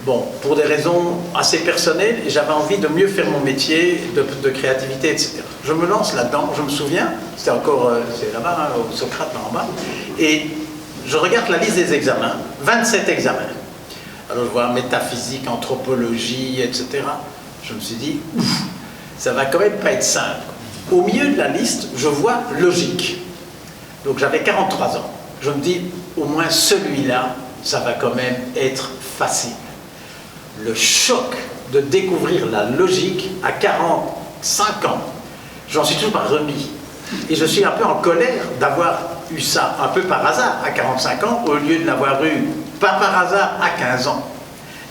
Bon, pour des raisons assez personnelles, et j'avais envie de mieux faire mon métier, de créativité, etc. Je me lance là-dedans, je me souviens, c'était encore, c'est là-bas, hein, au Socrate, là en bas, et je regarde la liste des examens, 27 examens. Alors je vois métaphysique, anthropologie, etc. Je me suis dit, ouf, ça va quand même pas être simple. Au milieu de la liste, je vois logique. Donc j'avais 43 ans. Je me dis, au moins celui-là, ça va quand même être facile. Le choc de découvrir la logique à 45 ans, j'en suis toujours pas remis. Et je suis un peu en colère d'avoir eu ça un peu par hasard à 45 ans, au lieu de l'avoir eu pas par hasard à 15 ans.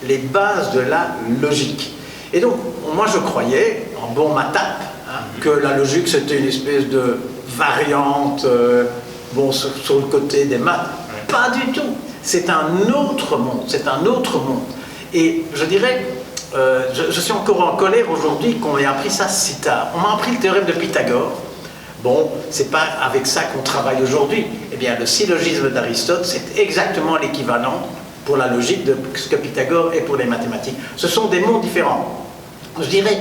Les bases de la logique. Et donc, moi je croyais, en bon maths, hein, que la logique c'était une espèce de variante bon, sur le côté des maths. Pas du tout. C'est un autre monde. C'est un autre monde. Et je dirais, je suis encore en colère aujourd'hui qu'on ait appris ça si tard. On m'a appris le théorème de Pythagore. Bon, c'est pas avec ça qu'on travaille aujourd'hui. Eh bien, le syllogisme d'Aristote, c'est exactement l'équivalent pour la logique de ce que Pythagore est pour les mathématiques. Ce sont des mondes différents. Je dirais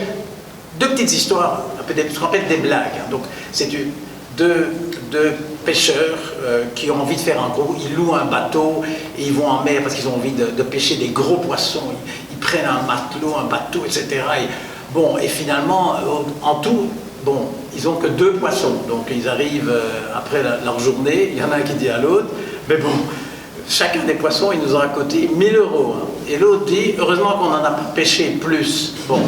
deux petites histoires, ce qu'on appelle des blagues. Donc, c'est deux pêcheurs qui ont envie de faire un gros... Ils louent un bateau et ils vont en mer parce qu'ils ont envie de pêcher des gros poissons. Ils prennent un matelot, un bateau, etc. Et finalement, en tout... Bon, ils n'ont que 2 poissons, donc ils arrivent après leur journée, il y en a un qui dit à l'autre, mais bon, chacun des poissons, il nous aura coûté 1 000 €. Hein. Et l'autre dit, heureusement qu'on n'en a pas pêché plus. Bon.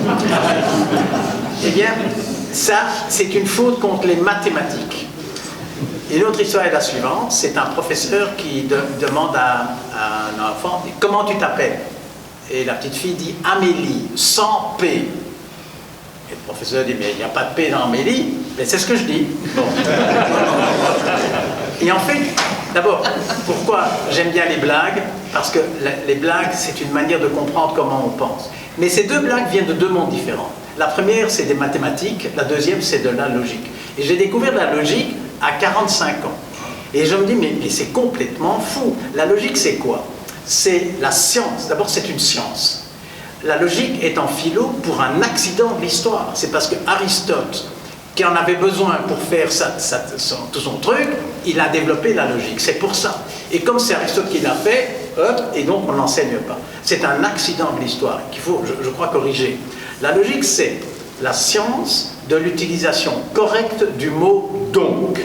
Eh bien, ça, c'est une faute contre les mathématiques. Et l'autre histoire est la suivante, c'est un professeur qui demande à un enfant, comment tu t'appelles? Et la petite fille dit, Amélie, sans P. Et le professeur dit, mais il n'y a pas de P dans Amélie. Mais c'est ce que je dis. Bon. Et en fait, d'abord, pourquoi j'aime bien les blagues? Parce que les blagues, c'est une manière de comprendre comment on pense. Mais ces 2 blagues viennent de 2 mondes différents. La première, c'est des mathématiques. La deuxième, c'est de la logique. Et j'ai découvert la logique à 45 ans. Et je me dis, mais c'est complètement fou. La logique, c'est quoi? C'est la science. D'abord, c'est une science. La logique est en philo pour un accident de l'histoire. C'est parce que Aristote, qui en avait besoin pour faire tout son truc, il a développé la logique. C'est pour ça. Et comme c'est Aristote qui l'a fait, hop, et donc on ne l'enseigne pas. C'est un accident de l'histoire qu'il faut, je crois, corriger. La logique, c'est la science de l'utilisation correcte du mot « donc ».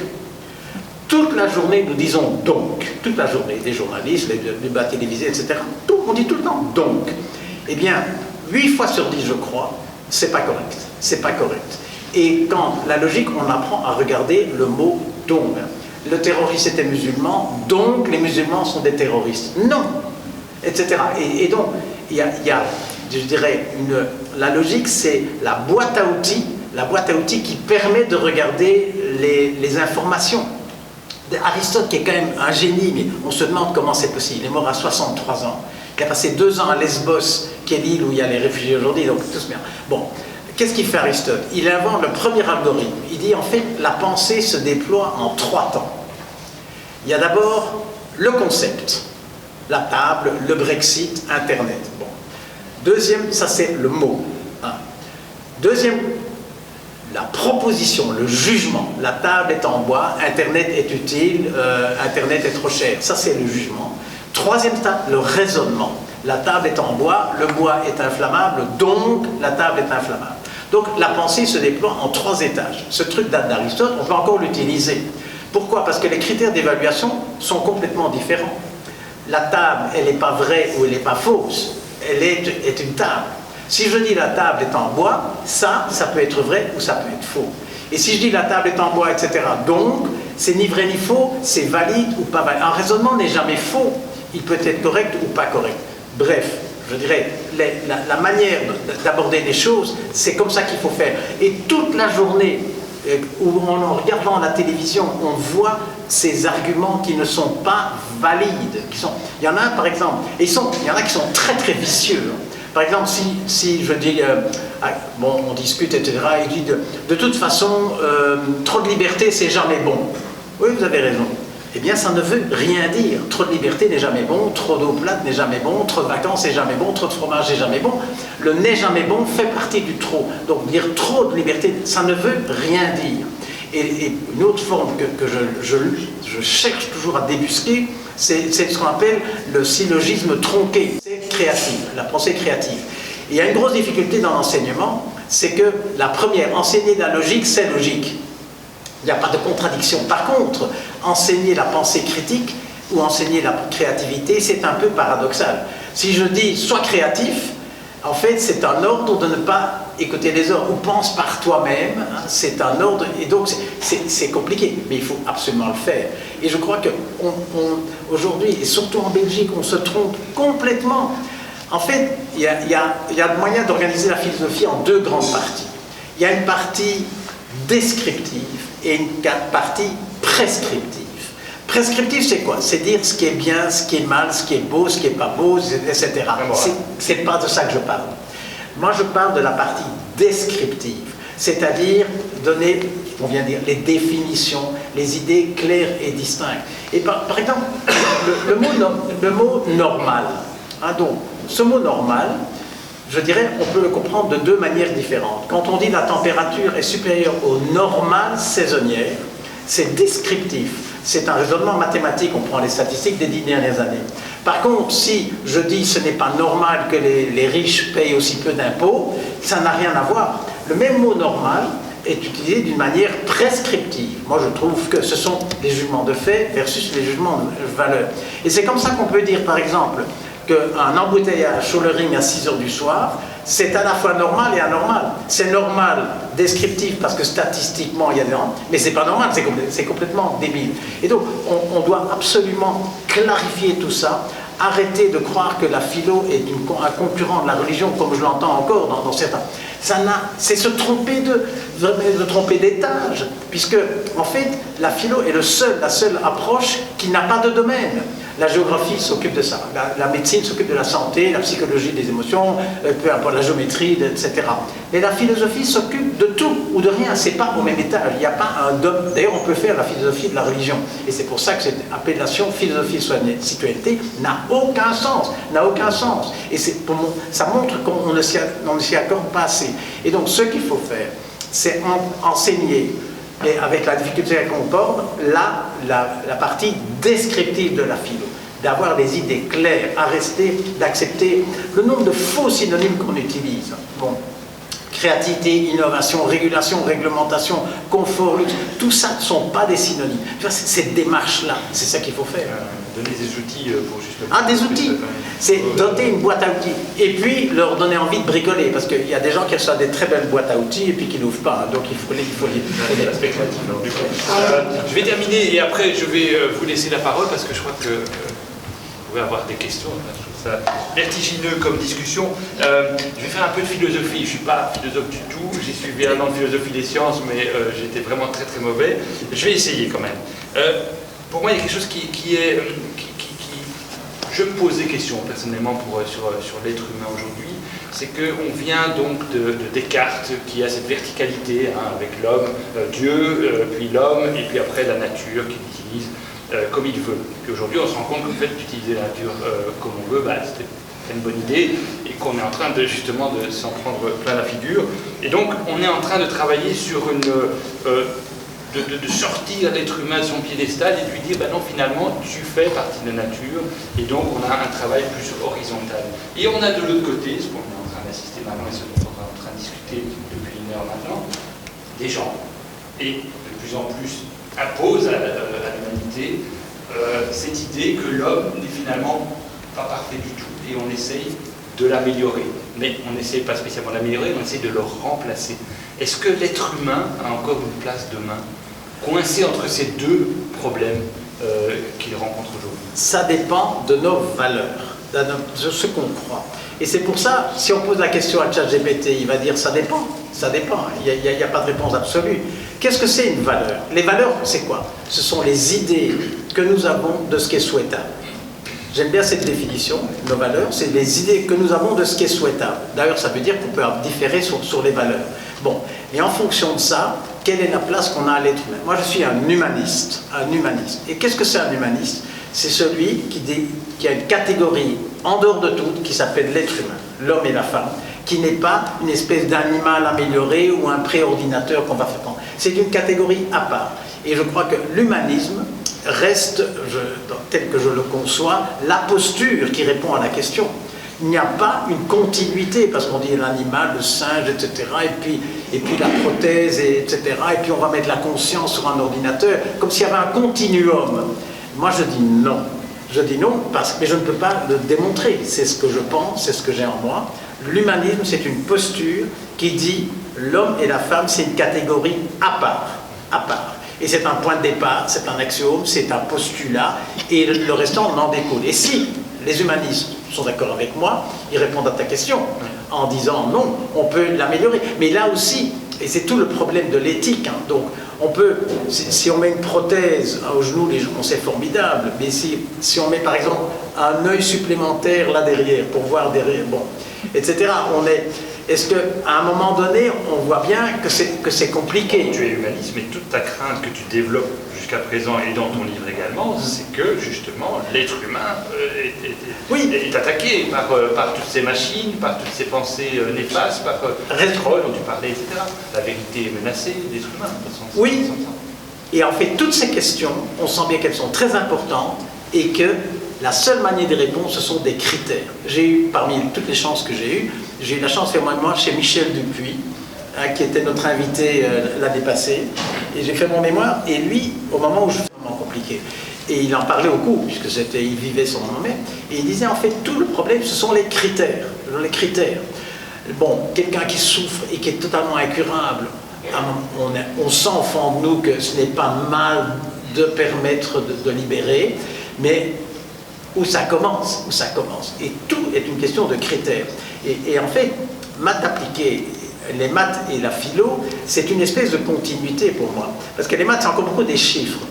Toute la journée, nous disons « donc ». Toute la journée, les journalistes, les débats télévisés, etc. On dit tout le temps « donc ». Eh bien, 8 fois sur 10, je crois, c'est pas correct. C'est pas correct. Et quand la logique, on apprend à regarder le mot « donc ». Le terroriste était musulman, donc les musulmans sont des terroristes. Non, etc. Et donc, il y a, je dirais, la logique, c'est la boîte à outils qui permet de regarder les informations. Aristote, qui est quand même un génie, mais on se demande comment c'est possible. Il est mort à 63 ans. Il a passé 2 ans à Lesbos, qui est l'île où il y a les réfugiés aujourd'hui, donc tout se bien. Bon, qu'est-ce qu'il fait Aristote? Il invente le premier algorithme. Il dit, en fait, la pensée se déploie en 3 temps. Il y a d'abord le concept, la table, le Brexit, Internet. Bon. Deuxième, ça c'est le mot. Hein. Deuxième, la proposition, le jugement. La table est en bois, Internet est utile, Internet est trop cher. Ça, c'est le jugement. Troisième stade, le raisonnement. La table est en bois, le bois est inflammable, donc la table est inflammable. Donc la pensée se déploie en 3 étages. Ce truc date d'Aristote, on peut encore l'utiliser. Pourquoi? Parce que les critères d'évaluation sont complètement différents. La table, elle n'est pas vraie ou elle n'est pas fausse. Elle est une table. Si je dis la table est en bois, ça peut être vrai ou ça peut être faux. Et si je dis la table est en bois, etc., donc, c'est ni vrai ni faux, c'est valide ou pas valide. Un raisonnement n'est jamais faux. Il peut être correct ou pas correct. Bref, je dirais, la manière d'aborder les choses, c'est comme ça qu'il faut faire. Et toute la journée, en regardant la télévision, on voit ces arguments qui ne sont pas valides. Il y en a, par exemple, et il y en a qui sont très très vicieux. Par exemple, si je dis, bon, on discute, etc., et je dis de toute façon, trop de liberté, c'est jamais bon. Oui, vous avez raison. Eh bien, ça ne veut rien dire. Trop de liberté n'est jamais bon, trop d'eau plate n'est jamais bon, trop de vacances n'est jamais bon, trop de fromage n'est jamais bon. Le n'est jamais bon fait partie du trop. Donc, dire trop de liberté, ça ne veut rien dire. Et une autre forme que je cherche toujours à débusquer, c'est ce qu'on appelle le syllogisme tronqué. C'est créatif, la pensée créative. Et il y a une grosse difficulté dans l'enseignement, c'est que la première, enseigner la logique, c'est logique. Il n'y a pas de contradiction. Par contre, enseigner la pensée critique ou enseigner la créativité, c'est un peu paradoxal. Si je dis « sois créatif », en fait, c'est un ordre de ne pas écouter les ordres, ou pense par toi-même, hein, c'est un ordre, et donc c'est compliqué, mais il faut absolument le faire. Et je crois qu'aujourd'hui, et surtout en Belgique, on se trompe complètement. En fait, il y a moyen d'organiser la philosophie en 2 grandes parties. Il y a une partie descriptive et une partie prescriptive. Prescriptive, c'est quoi? C'est dire ce qui est bien, ce qui est mal, ce qui est beau, ce qui n'est pas beau, etc. C'est pas de ça que je parle. Moi, je parle de la partie descriptive, c'est-à-dire donner, on vient de dire, les définitions, les idées claires et distinctes. Et par exemple, le mot normal. Hein, donc, ce mot normal, je dirais, on peut le comprendre de 2 manières différentes. Quand on dit la température est supérieure au normal saisonnière, c'est descriptif. C'est un raisonnement mathématique, on prend les statistiques des 10 dernières années. Par contre, si je dis ce n'est pas normal que les riches payent aussi peu d'impôts, ça n'a rien à voir. Le même mot normal est utilisé d'une manière prescriptive. Moi, je trouve que ce sont des jugements de fait versus les jugements de valeur. Et c'est comme ça qu'on peut dire, par exemple, qu'un embouteillage sur le ring à 6 h du soir, c'est à la fois normal et anormal. C'est normal, descriptif, parce que statistiquement, il y a des gens, mais c'est pas normal, c'est complètement débile. Et donc, on doit absolument clarifier tout ça, arrêter de croire que la philo est un concurrent de la religion, comme je l'entends encore dans certains. C'est se tromper d'étage, puisque, en fait, la philo est la seule approche qui n'a pas de domaine. La géographie s'occupe de ça, la médecine s'occupe de la santé, la psychologie des émotions, peu importe la géométrie, etc. Mais la philosophie s'occupe de tout ou de rien, c'est pas au même étage, il n'y a pas un domaine. D'ailleurs, on peut faire la philosophie de la religion, et c'est pour ça que cette appellation philosophie de citoyenneté n'a aucun sens, Et ça montre qu'on ne s'y accorde pas assez. Et donc, ce qu'il faut faire, c'est enseigner, et avec la difficulté qu'on porte, la partie descriptive de la philo, d'avoir des idées claires, d'accepter le nombre de faux synonymes qu'on utilise. Bon, créativité, innovation, régulation, réglementation, confort, luxe, tout ça ne sont pas des synonymes. Cette démarche-là, c'est ça qu'il faut faire. Donner des outils pour justement... Ah, des outils. C'est doter une boîte à outils. Et puis, leur donner envie de bricoler. Parce qu'il y a des gens qui reçoivent des très belles boîtes à outils et puis qui n'ouvrent pas. Donc, il faut les... Je vais terminer et après, je vais vous laisser la parole parce que je crois que vous pouvez avoir des questions. Je trouve ça vertigineux comme discussion. Je vais faire un peu de philosophie. Je ne suis pas philosophe du tout. J'ai suivi 1 an de philosophie des sciences, mais j'étais vraiment très très mauvais. Je vais essayer quand même. Pour moi, il y a quelque chose qui est... je me pose des questions personnellement sur l'être humain aujourd'hui. C'est qu'on vient donc de Descartes, qui a cette verticalité, hein, avec l'homme, Dieu, puis l'homme, et puis après la nature qu'il utilise comme il veut. Puis aujourd'hui, on se rend compte que le fait d'utiliser la nature comme on veut, c'était très bonne idée et qu'on est en train de justement de s'en prendre plein la figure. Et donc on est en train de travailler sur une... de sortir l'être humain de son piédestal et de lui dire ben non, finalement tu fais partie de la nature, et donc on a un travail plus horizontal. Et on a de l'autre côté, ce qu'on est en train d'assister maintenant et ce dont on est en train de discuter depuis une heure maintenant, des gens, et de plus en plus imposent à l'humanité cette idée que l'homme n'est finalement pas parfait du tout, et on essaye de l'améliorer. Mais on n'essaye pas spécialement de l'améliorer, on essaye de le remplacer. Est-ce que l'être humain a encore une place demain, coincé entre ces deux problèmes qu'il rencontre aujourd'hui? Ça dépend de nos valeurs, de ce qu'on croit. Et c'est pour ça, si on pose la question à ChatGPT, il va dire ça dépend, ça dépend. Il n'y a pas de réponse absolue. Qu'est-ce que c'est une valeur? Les valeurs, c'est quoi? Ce sont les idées que nous avons de ce qui est souhaitable. J'aime bien cette définition. Nos valeurs, c'est les idées que nous avons de ce qui est souhaitable. D'ailleurs, ça veut dire qu'on peut différer sur les valeurs. Bon, et en fonction de ça, quelle est la place qu'on a à l'être humain? Moi, je suis un humaniste. Et qu'est-ce que c'est un humaniste? C'est celui qui a une catégorie en dehors de tout, qui s'appelle l'être humain, l'homme et la femme, qui n'est pas une espèce d'animal amélioré ou un préordinateur qu'on va faire prendre. C'est une catégorie à part. Et je crois que l'humanisme reste, tel que je le conçois, la posture qui répond à la question. Il n'y a pas une continuité, parce qu'on dit l'animal, le singe, etc., et puis la prothèse, etc., et puis on va mettre la conscience sur un ordinateur, comme s'il y avait un continuum. Moi, je dis non. Je dis non, mais je ne peux pas le démontrer. C'est ce que je pense, c'est ce que j'ai en moi. L'humanisme, c'est une posture qui dit l'homme et la femme, c'est une catégorie à part. À part. Et c'est un point de départ, c'est un axiome, c'est un postulat, et le restant, on en découle. Et si les humanistes sont d'accord avec moi, ils répondent à ta question en disant non, on peut l'améliorer. Mais là aussi, et c'est tout le problème de l'éthique, hein, donc on peut, si on met une prothèse au genou, les gens, c'est formidable, mais si on met par exemple un œil supplémentaire là derrière, pour voir derrière, bon, etc., est-ce qu'à un moment donné, on voit bien que c'est compliqué? Tu es humaniste, mais toute ta crainte que tu développes jusqu'à présent et dans ton livre également, c'est que justement l'être humain est attaqué par toutes ces machines, par toutes ces pensées néfastes, par le troll dont tu parlais, etc. La vérité est menacée, l'être humain, de toute façon. Oui, et en fait, toutes ces questions, on sent bien qu'elles sont très importantes et que la seule manière d'y répondre, ce sont des critères. J'ai eu, parmi toutes les chances que j'ai eu la chance de faire mon mémoire chez Michel Dupuis, hein, qui était notre invité l'année passée, et j'ai fait mon mémoire, et lui, au moment où je faisais un moment compliqué, et il en parlait au coup, puisque il vivait son moment même, et il disait en fait, tout le problème, ce sont les critères. Les critères. Bon, quelqu'un qui souffre et qui est totalement incurable, on sent au fond de nous que ce n'est pas mal de permettre de libérer, mais où ça commence, et tout est une question de critères. Et en fait, maths appliquées, les maths et la philo, c'est une espèce de continuité pour moi. Parce que les maths, c'est encore beaucoup des chiffres.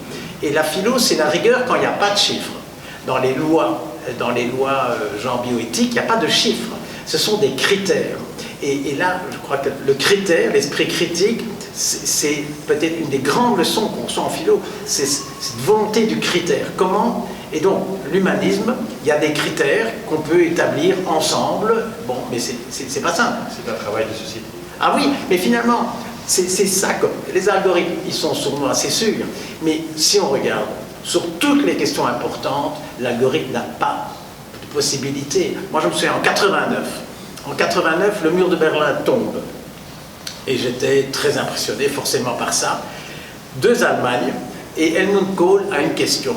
Et la philo, c'est la rigueur quand il n'y a pas de chiffres. Dans les lois genre bioéthique, il n'y a pas de chiffres. Ce sont des critères. Et là, je crois que le critère, l'esprit critique, c'est peut-être une des grandes leçons qu'on reçoit en philo, c'est cette volonté du critère. Comment? Et donc, l'humanisme, il y a des critères qu'on peut établir ensemble. Bon, mais c'est pas simple. C'est un travail de société. Ah oui, mais finalement, c'est ça. Les algorithmes, ils sont sournois, c'est sûr. Mais si on regarde, sur toutes les questions importantes, l'algorithme n'a pas de possibilité. Moi, je me souviens, en 89, le mur de Berlin tombe. Et j'étais très impressionné, forcément, par ça. 2 Allemagnes, et Helmut Kohl a une question.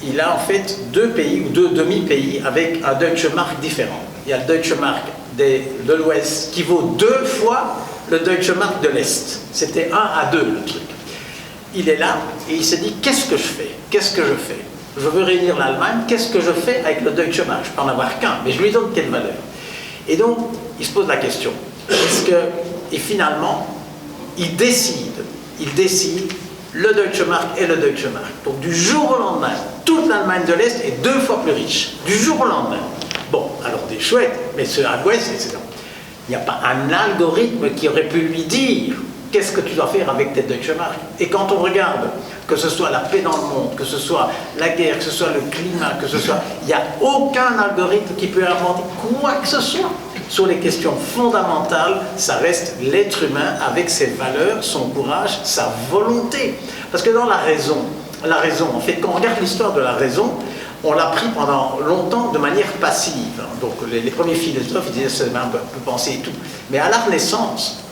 Il a en fait 2 pays, ou 2 demi-pays, avec un Deutsche Mark différent. Il y a le Deutsche Mark de l'Ouest qui vaut 2 fois le Deutsche Mark de l'Est. C'était 1 à 2 le truc. Il est là et il se dit, qu'est-ce que je fais? Qu'est-ce que je fais? Je veux réunir l'Allemagne, qu'est-ce que je fais avec le Deutsche Mark? Je peux en avoir qu'un, mais je lui donne quelle valeur? Et donc, il se pose la question. Et finalement, il décide le Deutsche Mark et le Deutsche Mark. Donc du jour au lendemain, toute l'Allemagne de l'Est est 2 fois plus riche. Du jour au lendemain. Bon, alors des chouettes, mais ceux à l'Ouest, etc. Il n'y a pas un algorithme qui aurait pu lui dire qu'est-ce que tu dois faire avec tes Deutsche Mark. Et quand on regarde que ce soit la paix dans le monde, que ce soit la guerre, que ce soit le climat, que ce soit... Il n'y a aucun algorithme qui peut inventer quoi que ce soit. Sur les questions fondamentales, ça reste l'être humain avec ses valeurs, son courage, sa volonté. Parce que dans la raison, en fait, quand on regarde l'histoire de la raison, on l'a pris pendant longtemps de manière passive. Donc les premiers philosophes, ils disaient c'est un peu penser et tout. Mais à la Renaissance,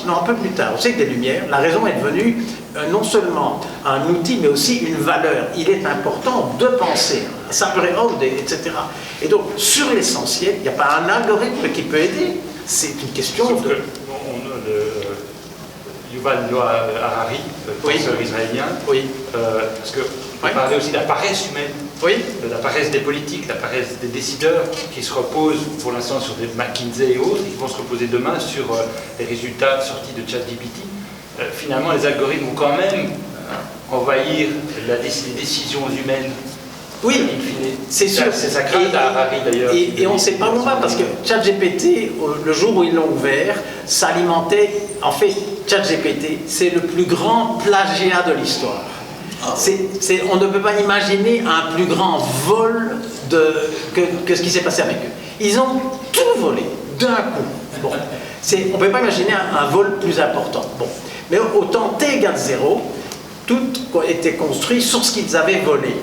non, un peu plus tard, au siècle des Lumières, la raison est devenue non seulement un outil, mais aussi une valeur. Il est important de penser, etc. Et donc, sur l'essentiel, il n'y a pas un algorithme qui peut aider. C'est une question Sauf de... que Yuval Noah Harari, le professeur israélien, parce qu'on parlait aussi de la paresse humaine, de la paresse des politiques, la paresse des décideurs, qui se reposent pour l'instant sur des McKinsey et autres, qui vont se reposer demain sur les résultats sortis de ChatGPT. Finalement, les algorithmes vont quand même envahir les décisions humaines. Oui, c'est sûr. C'est sa crainte à Harari d'ailleurs. Et on ne sait pas où on va, parce que ChatGPT, le jour où ils l'ont ouvert, s'alimentait. En fait, ChatGPT, c'est le plus grand plagiat de l'histoire. On ne peut pas imaginer un plus grand vol que ce qui s'est passé avec eux. Ils ont tout volé d'un coup. Bon. On ne peut pas imaginer un vol plus important. Bon. Mais au temps t égale 0, tout était construit sur ce qu'ils avaient volé.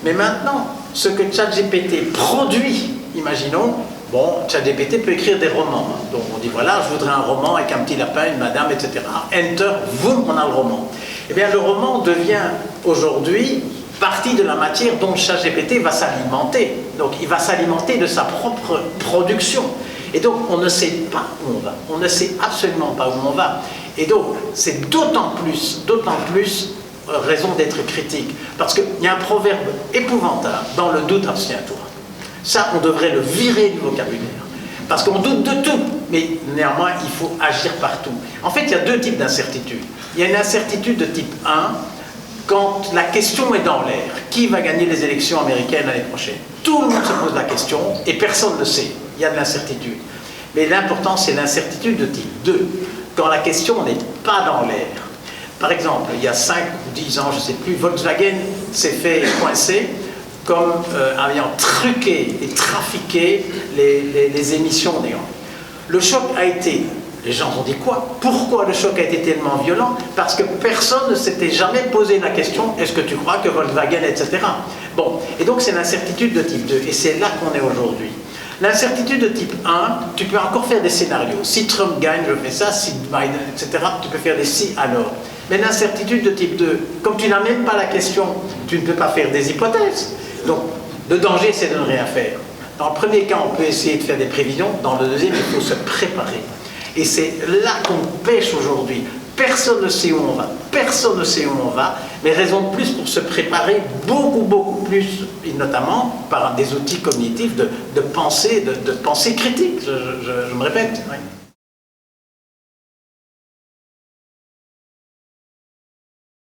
Mais maintenant, ce que ChatGPT produit, imaginons, bon, ChatGPT peut écrire des romans. Donc on dit voilà, je voudrais un roman avec un petit lapin, une madame, etc. Enter, boum, on a le roman. Eh bien, le roman devient aujourd'hui partie de la matière dont ChatGPT va s'alimenter. Donc il va s'alimenter de sa propre production. Et donc on ne sait pas où on va. On ne sait absolument pas où on va. Et donc c'est d'autant plus raison d'être critique. Parce qu'il y a un proverbe épouvantable, dans le doute abstiens-toi. Ça, on devrait le virer du vocabulaire. Parce qu'on doute de tout, mais néanmoins, il faut agir partout. En fait, il y a deux types d'incertitudes. Il y a une incertitude de type 1, quand la question est dans l'air. Qui va gagner les élections américaines l'année prochaine? Tout le monde se pose la question, et personne ne le sait. Il y a de l'incertitude. Mais l'important, c'est l'incertitude de type 2, quand la question n'est pas dans l'air. Par exemple, il y a 5 ou 10 ans, je ne sais plus, Volkswagen s'est fait coincer comme ayant truqué et trafiqué les émissions néant. Le choc a été, les gens ont dit quoi? Pourquoi le choc a été tellement violent? Parce que personne ne s'était jamais posé la question, est-ce que tu crois que Volkswagen, etc. Bon, et donc c'est l'incertitude de type 2, et c'est là qu'on est aujourd'hui. L'incertitude de type 1, tu peux encore faire des scénarios. Si Trump gagne, je fais ça, si Biden, etc., tu peux faire des si alors. Mais l'incertitude de type 2, comme tu n'as même pas la question, tu ne peux pas faire des hypothèses. Donc, le danger, c'est de ne rien faire. Dans le premier cas, on peut essayer de faire des prévisions. Dans le deuxième, il faut se préparer. Et c'est là qu'on pêche aujourd'hui. Personne ne sait où on va. Personne ne sait où on va. Mais raison de plus pour se préparer beaucoup plus, et notamment par des outils cognitifs de pensée critique. Je me répète. Oui.